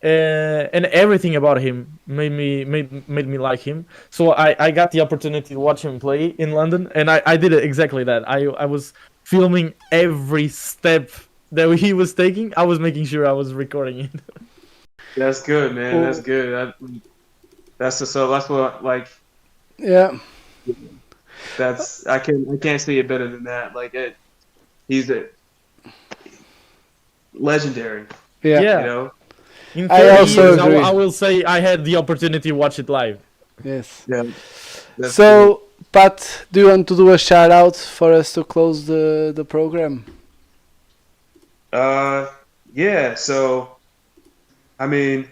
and everything about him made me like him. So I got the opportunity to watch him play in London, and I did exactly that. I was filming every step that he was taking. I was making sure I was recording it. That's good, man. That's good. That's what like. Yeah. I can't say it better than that. Like he's a legendary. Yeah. In 30 I also years, agree. I will say I had the opportunity to watch it live. Yes. Yeah. So, Pat, do you want to do a shout out for us to close the program? Yeah. So, I mean,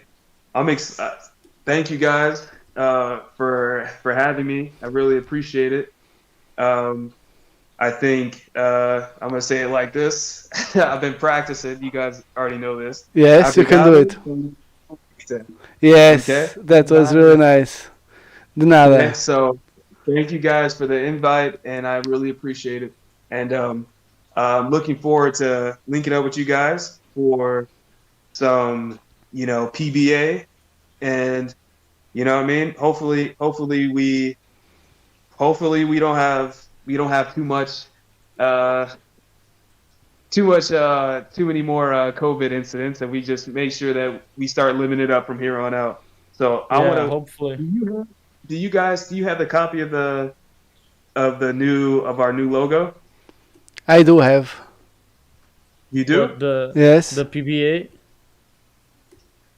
thank you guys for having me. I really appreciate it. I think I'm gonna say it like this. I've been practicing. You guys already know this. Yes, you can do it. Yes, Okay. that was really nice. De nada. Okay, so thank you guys for the invite, and I really appreciate it. And I'm looking forward to linking up with you guys for some, PBA, and what I mean. Hopefully we don't have too many more COVID incidents, and we just make sure that we start living it up from here on out. So I want to. Hopefully. Do you have the copy of our new logo? I do have. You do? Yes. The PBA.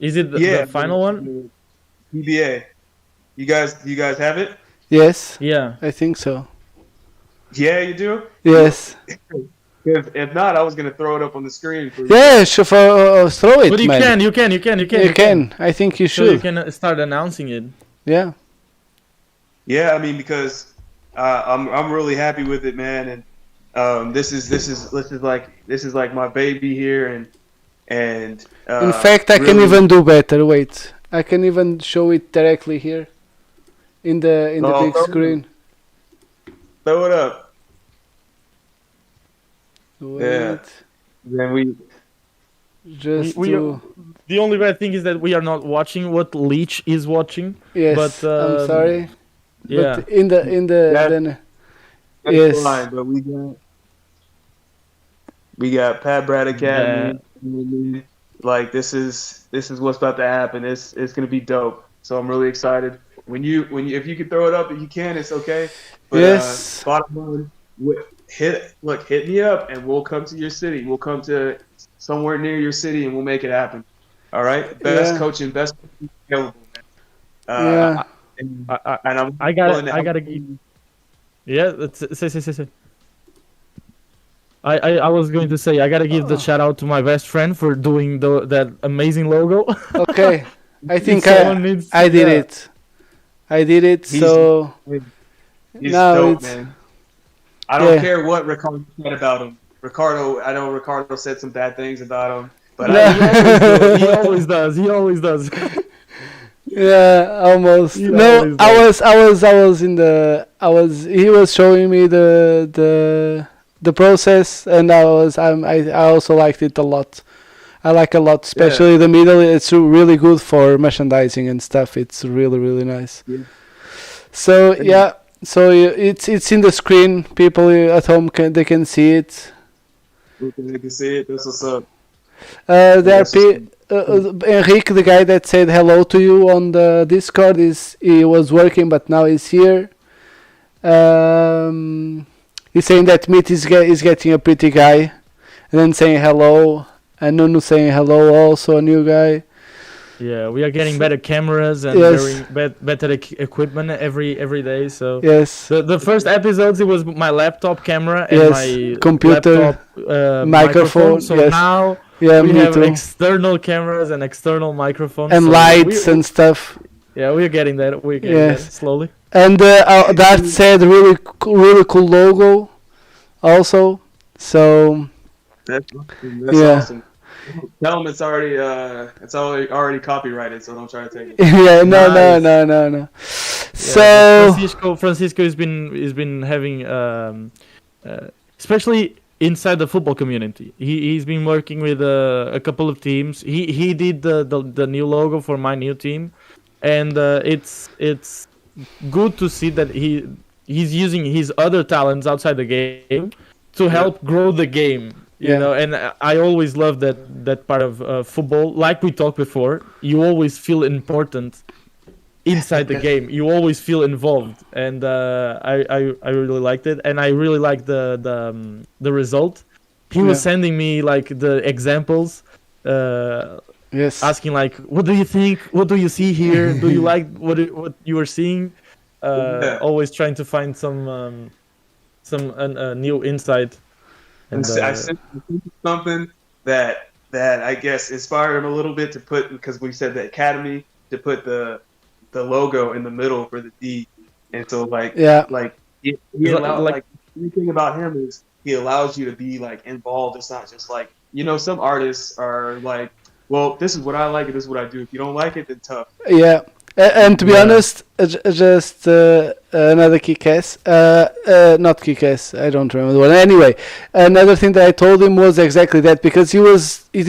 Is it the final one? PBA. You guys have it? Yes. Yeah. I think so. Yeah, you do? Yes. If not, I was gonna throw it up on the screen for you. Yeah, throw it, But you man. can. You can. I think you So you should. can start announcing it. Yeah. Yeah, I mean because I'm really happy with it, man, and this is like my baby here, and In fact, I can really- even do better. Wait, I can even show it directly here in the big throw it screen. throw it up. Wait, Yeah. Then we just We- to. The only bad thing is that we are not watching what Leech is watching. Yes, but, I'm sorry. Yeah. But in the That's then yes. fine, but we got Pat Brad Academy. That, Like this is what's about to happen. It's gonna be dope. So I'm really excited. When you if you can throw it up, if you can, it's okay. But Yes. bottom line, hit me up and we'll come to your city. We'll come to somewhere near your city and we'll make it happen. All right, best Yeah. coaching, best available, man. Yeah. And, I, and I'm I willing gotta, to I help gotta give. Yeah, say. I was going to say I gotta give the shout out to my best friend for doing that amazing logo. Okay. I think Someone needs. I did Yeah. it. I did it. He's So now dope, it's man. I don't yeah. care what Ricardo said about him. I know Ricardo said some bad things about him, but No. He always does. He always does. Yeah, almost. He No, always I was in the he was showing me the process, and I also liked it a lot. I like a lot, especially the middle. It's really good for merchandising and stuff. It's really really nice. Yeah. So yeah, so it's in the screen. People at home they can see it. You can see it. That's what's up. There are Yes. Enrique, the guy that said hello to you on the Discord, he was working, but now he's here. He's saying that Meat is getting a pretty guy, and then saying hello, and Nunu saying hello, also a new guy. Yeah, we are getting better cameras and Yes. better equipment every day. So Yes, the first episodes it was my laptop camera and Yes, my computer, laptop, microphone, So yes. now yeah, we me have too. external cameras and external microphones And so lights and stuff. yeah, we're getting that. We're getting Yes. that slowly. And that said, really cool logo, also. So That's Yeah. awesome. Tell him it's already copyrighted, so don't try to take it. yeah, no. Yeah, So Francisco has been having especially inside the football community. He's been working with a couple of teams. He did the new logo for my new team, and it's good to see that he's using his other talents outside the game to help grow the game. You Yeah. know, and I always love that part of football. Like we talked before, you always feel important inside the game. You always feel involved, and I really liked it, and I really liked the result. He was Yeah. sending me like the examples, yes, asking like, "What do you think? What do you see here? Do you like what you were seeing?" Yeah. Always trying to find some new insight. And I sent him something that I guess inspired him a little bit to put, because we said the academy, to put the logo in the middle for the D, and so yeah, he Like- the thing about him is he allows you to be like involved. It's not just like, some artists are like, well, this is what I like and this is what I do. If you don't like it, then tough. yeah. And to be Yeah. honest, just another kick-ass, not kick-ass, I don't remember the one. Anyway, another thing that I told him was exactly that, because he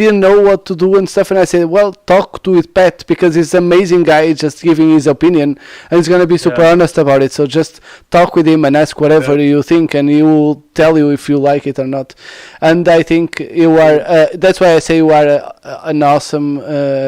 didn't know what to do and stuff, and I said, well, talk to with Pat, because he's an amazing guy, he's just giving his opinion, and he's going to be super Yeah. honest about it, so just talk with him and ask whatever you think, and he will tell you if you like it or not. And I think you are, that's why I say you are an awesome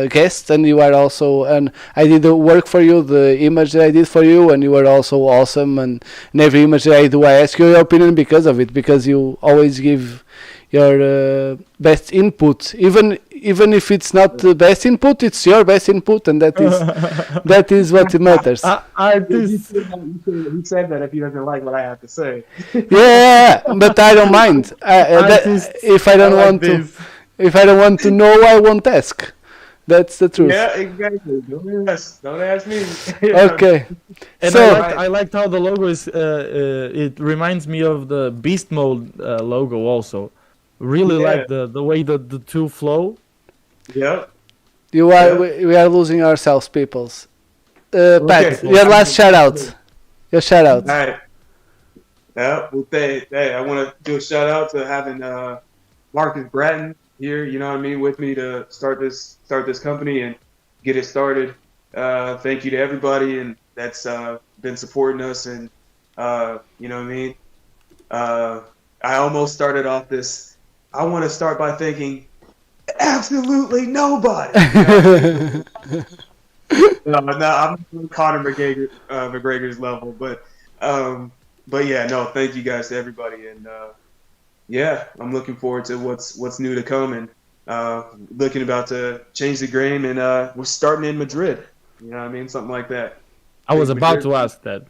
guest, and you are also, and I did the work for you, the image that I did for you, and you were also awesome, and in every image that I do I ask you your opinion because of it, because you always give your best input, even if it's not the best input, it's your best input, and that is what matters. Artists. He said that if he doesn't like what I have to say. Yeah, but I don't mind. Artists If I don't are like want to, this. if I don't want to know, I won't ask. That's the truth. Yeah, exactly. Don't ask me. Okay. And So I liked how the logo is. It reminds me of the Beast Mode logo also. Really Yeah. like the way the two flow. Yep. you are Yeah. we are losing ourselves, peoples. Pat, Okay. your last shout out. Your shout out. All right. Yeah. Well, hey, I want to do a shout out to having Marcus Bratton here. You know what I mean, with me to start this company and get it started. Thank you to everybody, and that's been supporting us, and you know what I mean. I almost started off this. I want to start by thanking absolutely nobody. No, I'm Conor McGregor's level, but yeah, no, thank you guys to everybody, and yeah, I'm looking forward to what's new to come, and looking about to change the game, and we're starting in Madrid. You know what I mean, something like that. I was Big about Madrid. to ask that.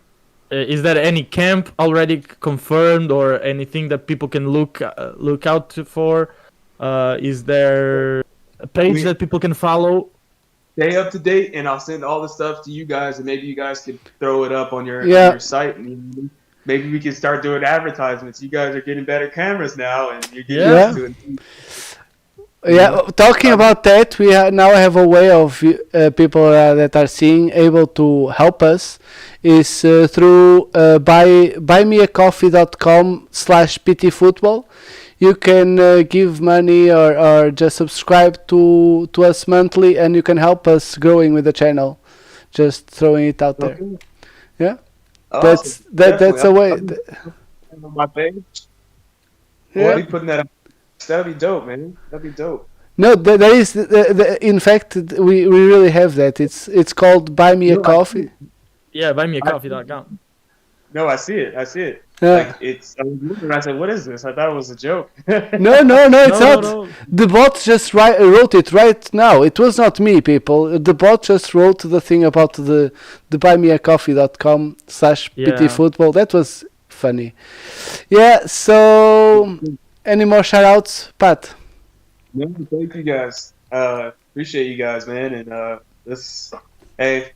Is there any camp already confirmed or anything that people can look out for? Is there a page that people can follow? Stay up to date, and I'll send all the stuff to you guys, and maybe you guys could throw it up on your site, and maybe we can start doing advertisements. You guys are getting better cameras now, and you're getting used to it. Yeah, talking about that, we now have a way of people that are seeing able to help us is through buymeacoffee.com/ptfootball. You can give money or just subscribe to us monthly, and you can help us growing with the channel. Just throwing it out there. Yeah, awesome. that's a way. On my page. Yeah. I'll be putting that up. That'd be dope, man. That'd be dope. No, there is. In fact, we really have that. It's called Buy Me a Coffee. Yeah, buymeacoffee.com. No, I see it. Yeah. Like I was looking and I said, "What is this?" I thought it was a joke. No, it's not. No. The bot just wrote it right now. It was not me, people. The bot just wrote the thing about the buymeacoffee.com/ptfootball. That was funny. Yeah. So, any more shout outs, Pat? No, thank you guys. Appreciate you guys, man. And hey,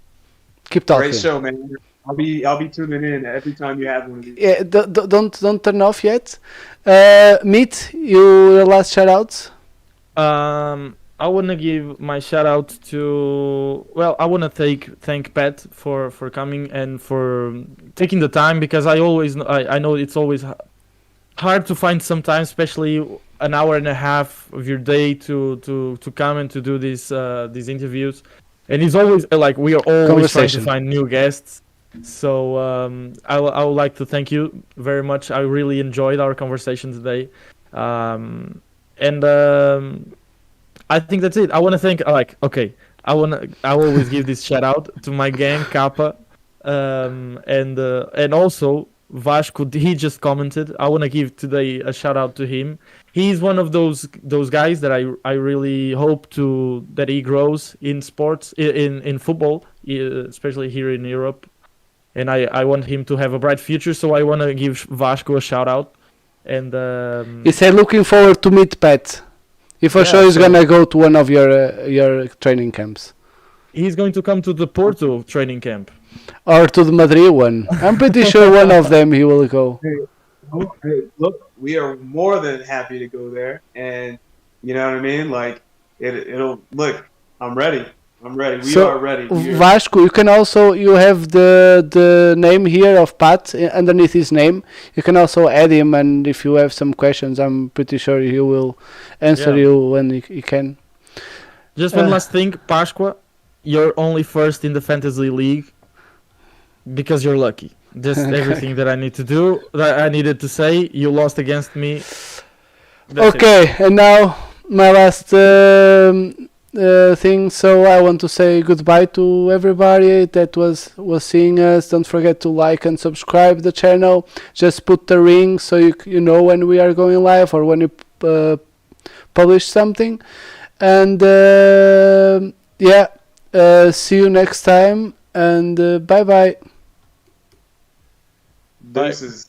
Keep talking. great show, man. I'll be tuning in every time you have one of these. Yeah, don't turn off yet. Meet your last shout outs. I want to give my shout out to. Well, I want to thank Pat for coming and for taking the time, because I know it's always hard to find some time, especially an hour and a half of your day to come and to do these interviews. And it's always like we are always trying to find new guests. So I would like to thank you very much. I really enjoyed our conversation today, and I think that's it. I want to thank I always give this shout out to my gang Kappa, and also Vasco. He just commented. I want to give today a shout out to him. He's one of those guys that I really hope that he grows in sports, in football, especially here in Europe. And I want him to have a bright future, so I want to give Vasco a shout out. And he said, looking forward to meet Pat. He for sure is gonna go to one of your training camps. He's going to come to the Porto training camp, or to the Madrid one. I'm pretty sure one of them he will go. Look, we are more than happy to go there, and you know what I mean. Like it'll look. I'm ready. We are ready. Vasco, you can also, you have the name here of Pat underneath his name. You can also add him, and if you have some questions, I'm pretty sure he will answer you when he can. Just one last thing, Pasqua, you're only first in the fantasy league because you're lucky. Just everything that I needed to say. You lost against me. That's it. And now my last thing. So I want to say goodbye to everybody that was seeing us. Don't forget to like and subscribe the channel. Just put the ring so you know when we are going live or when you publish something. And see you next time, and bye bye. Deuces.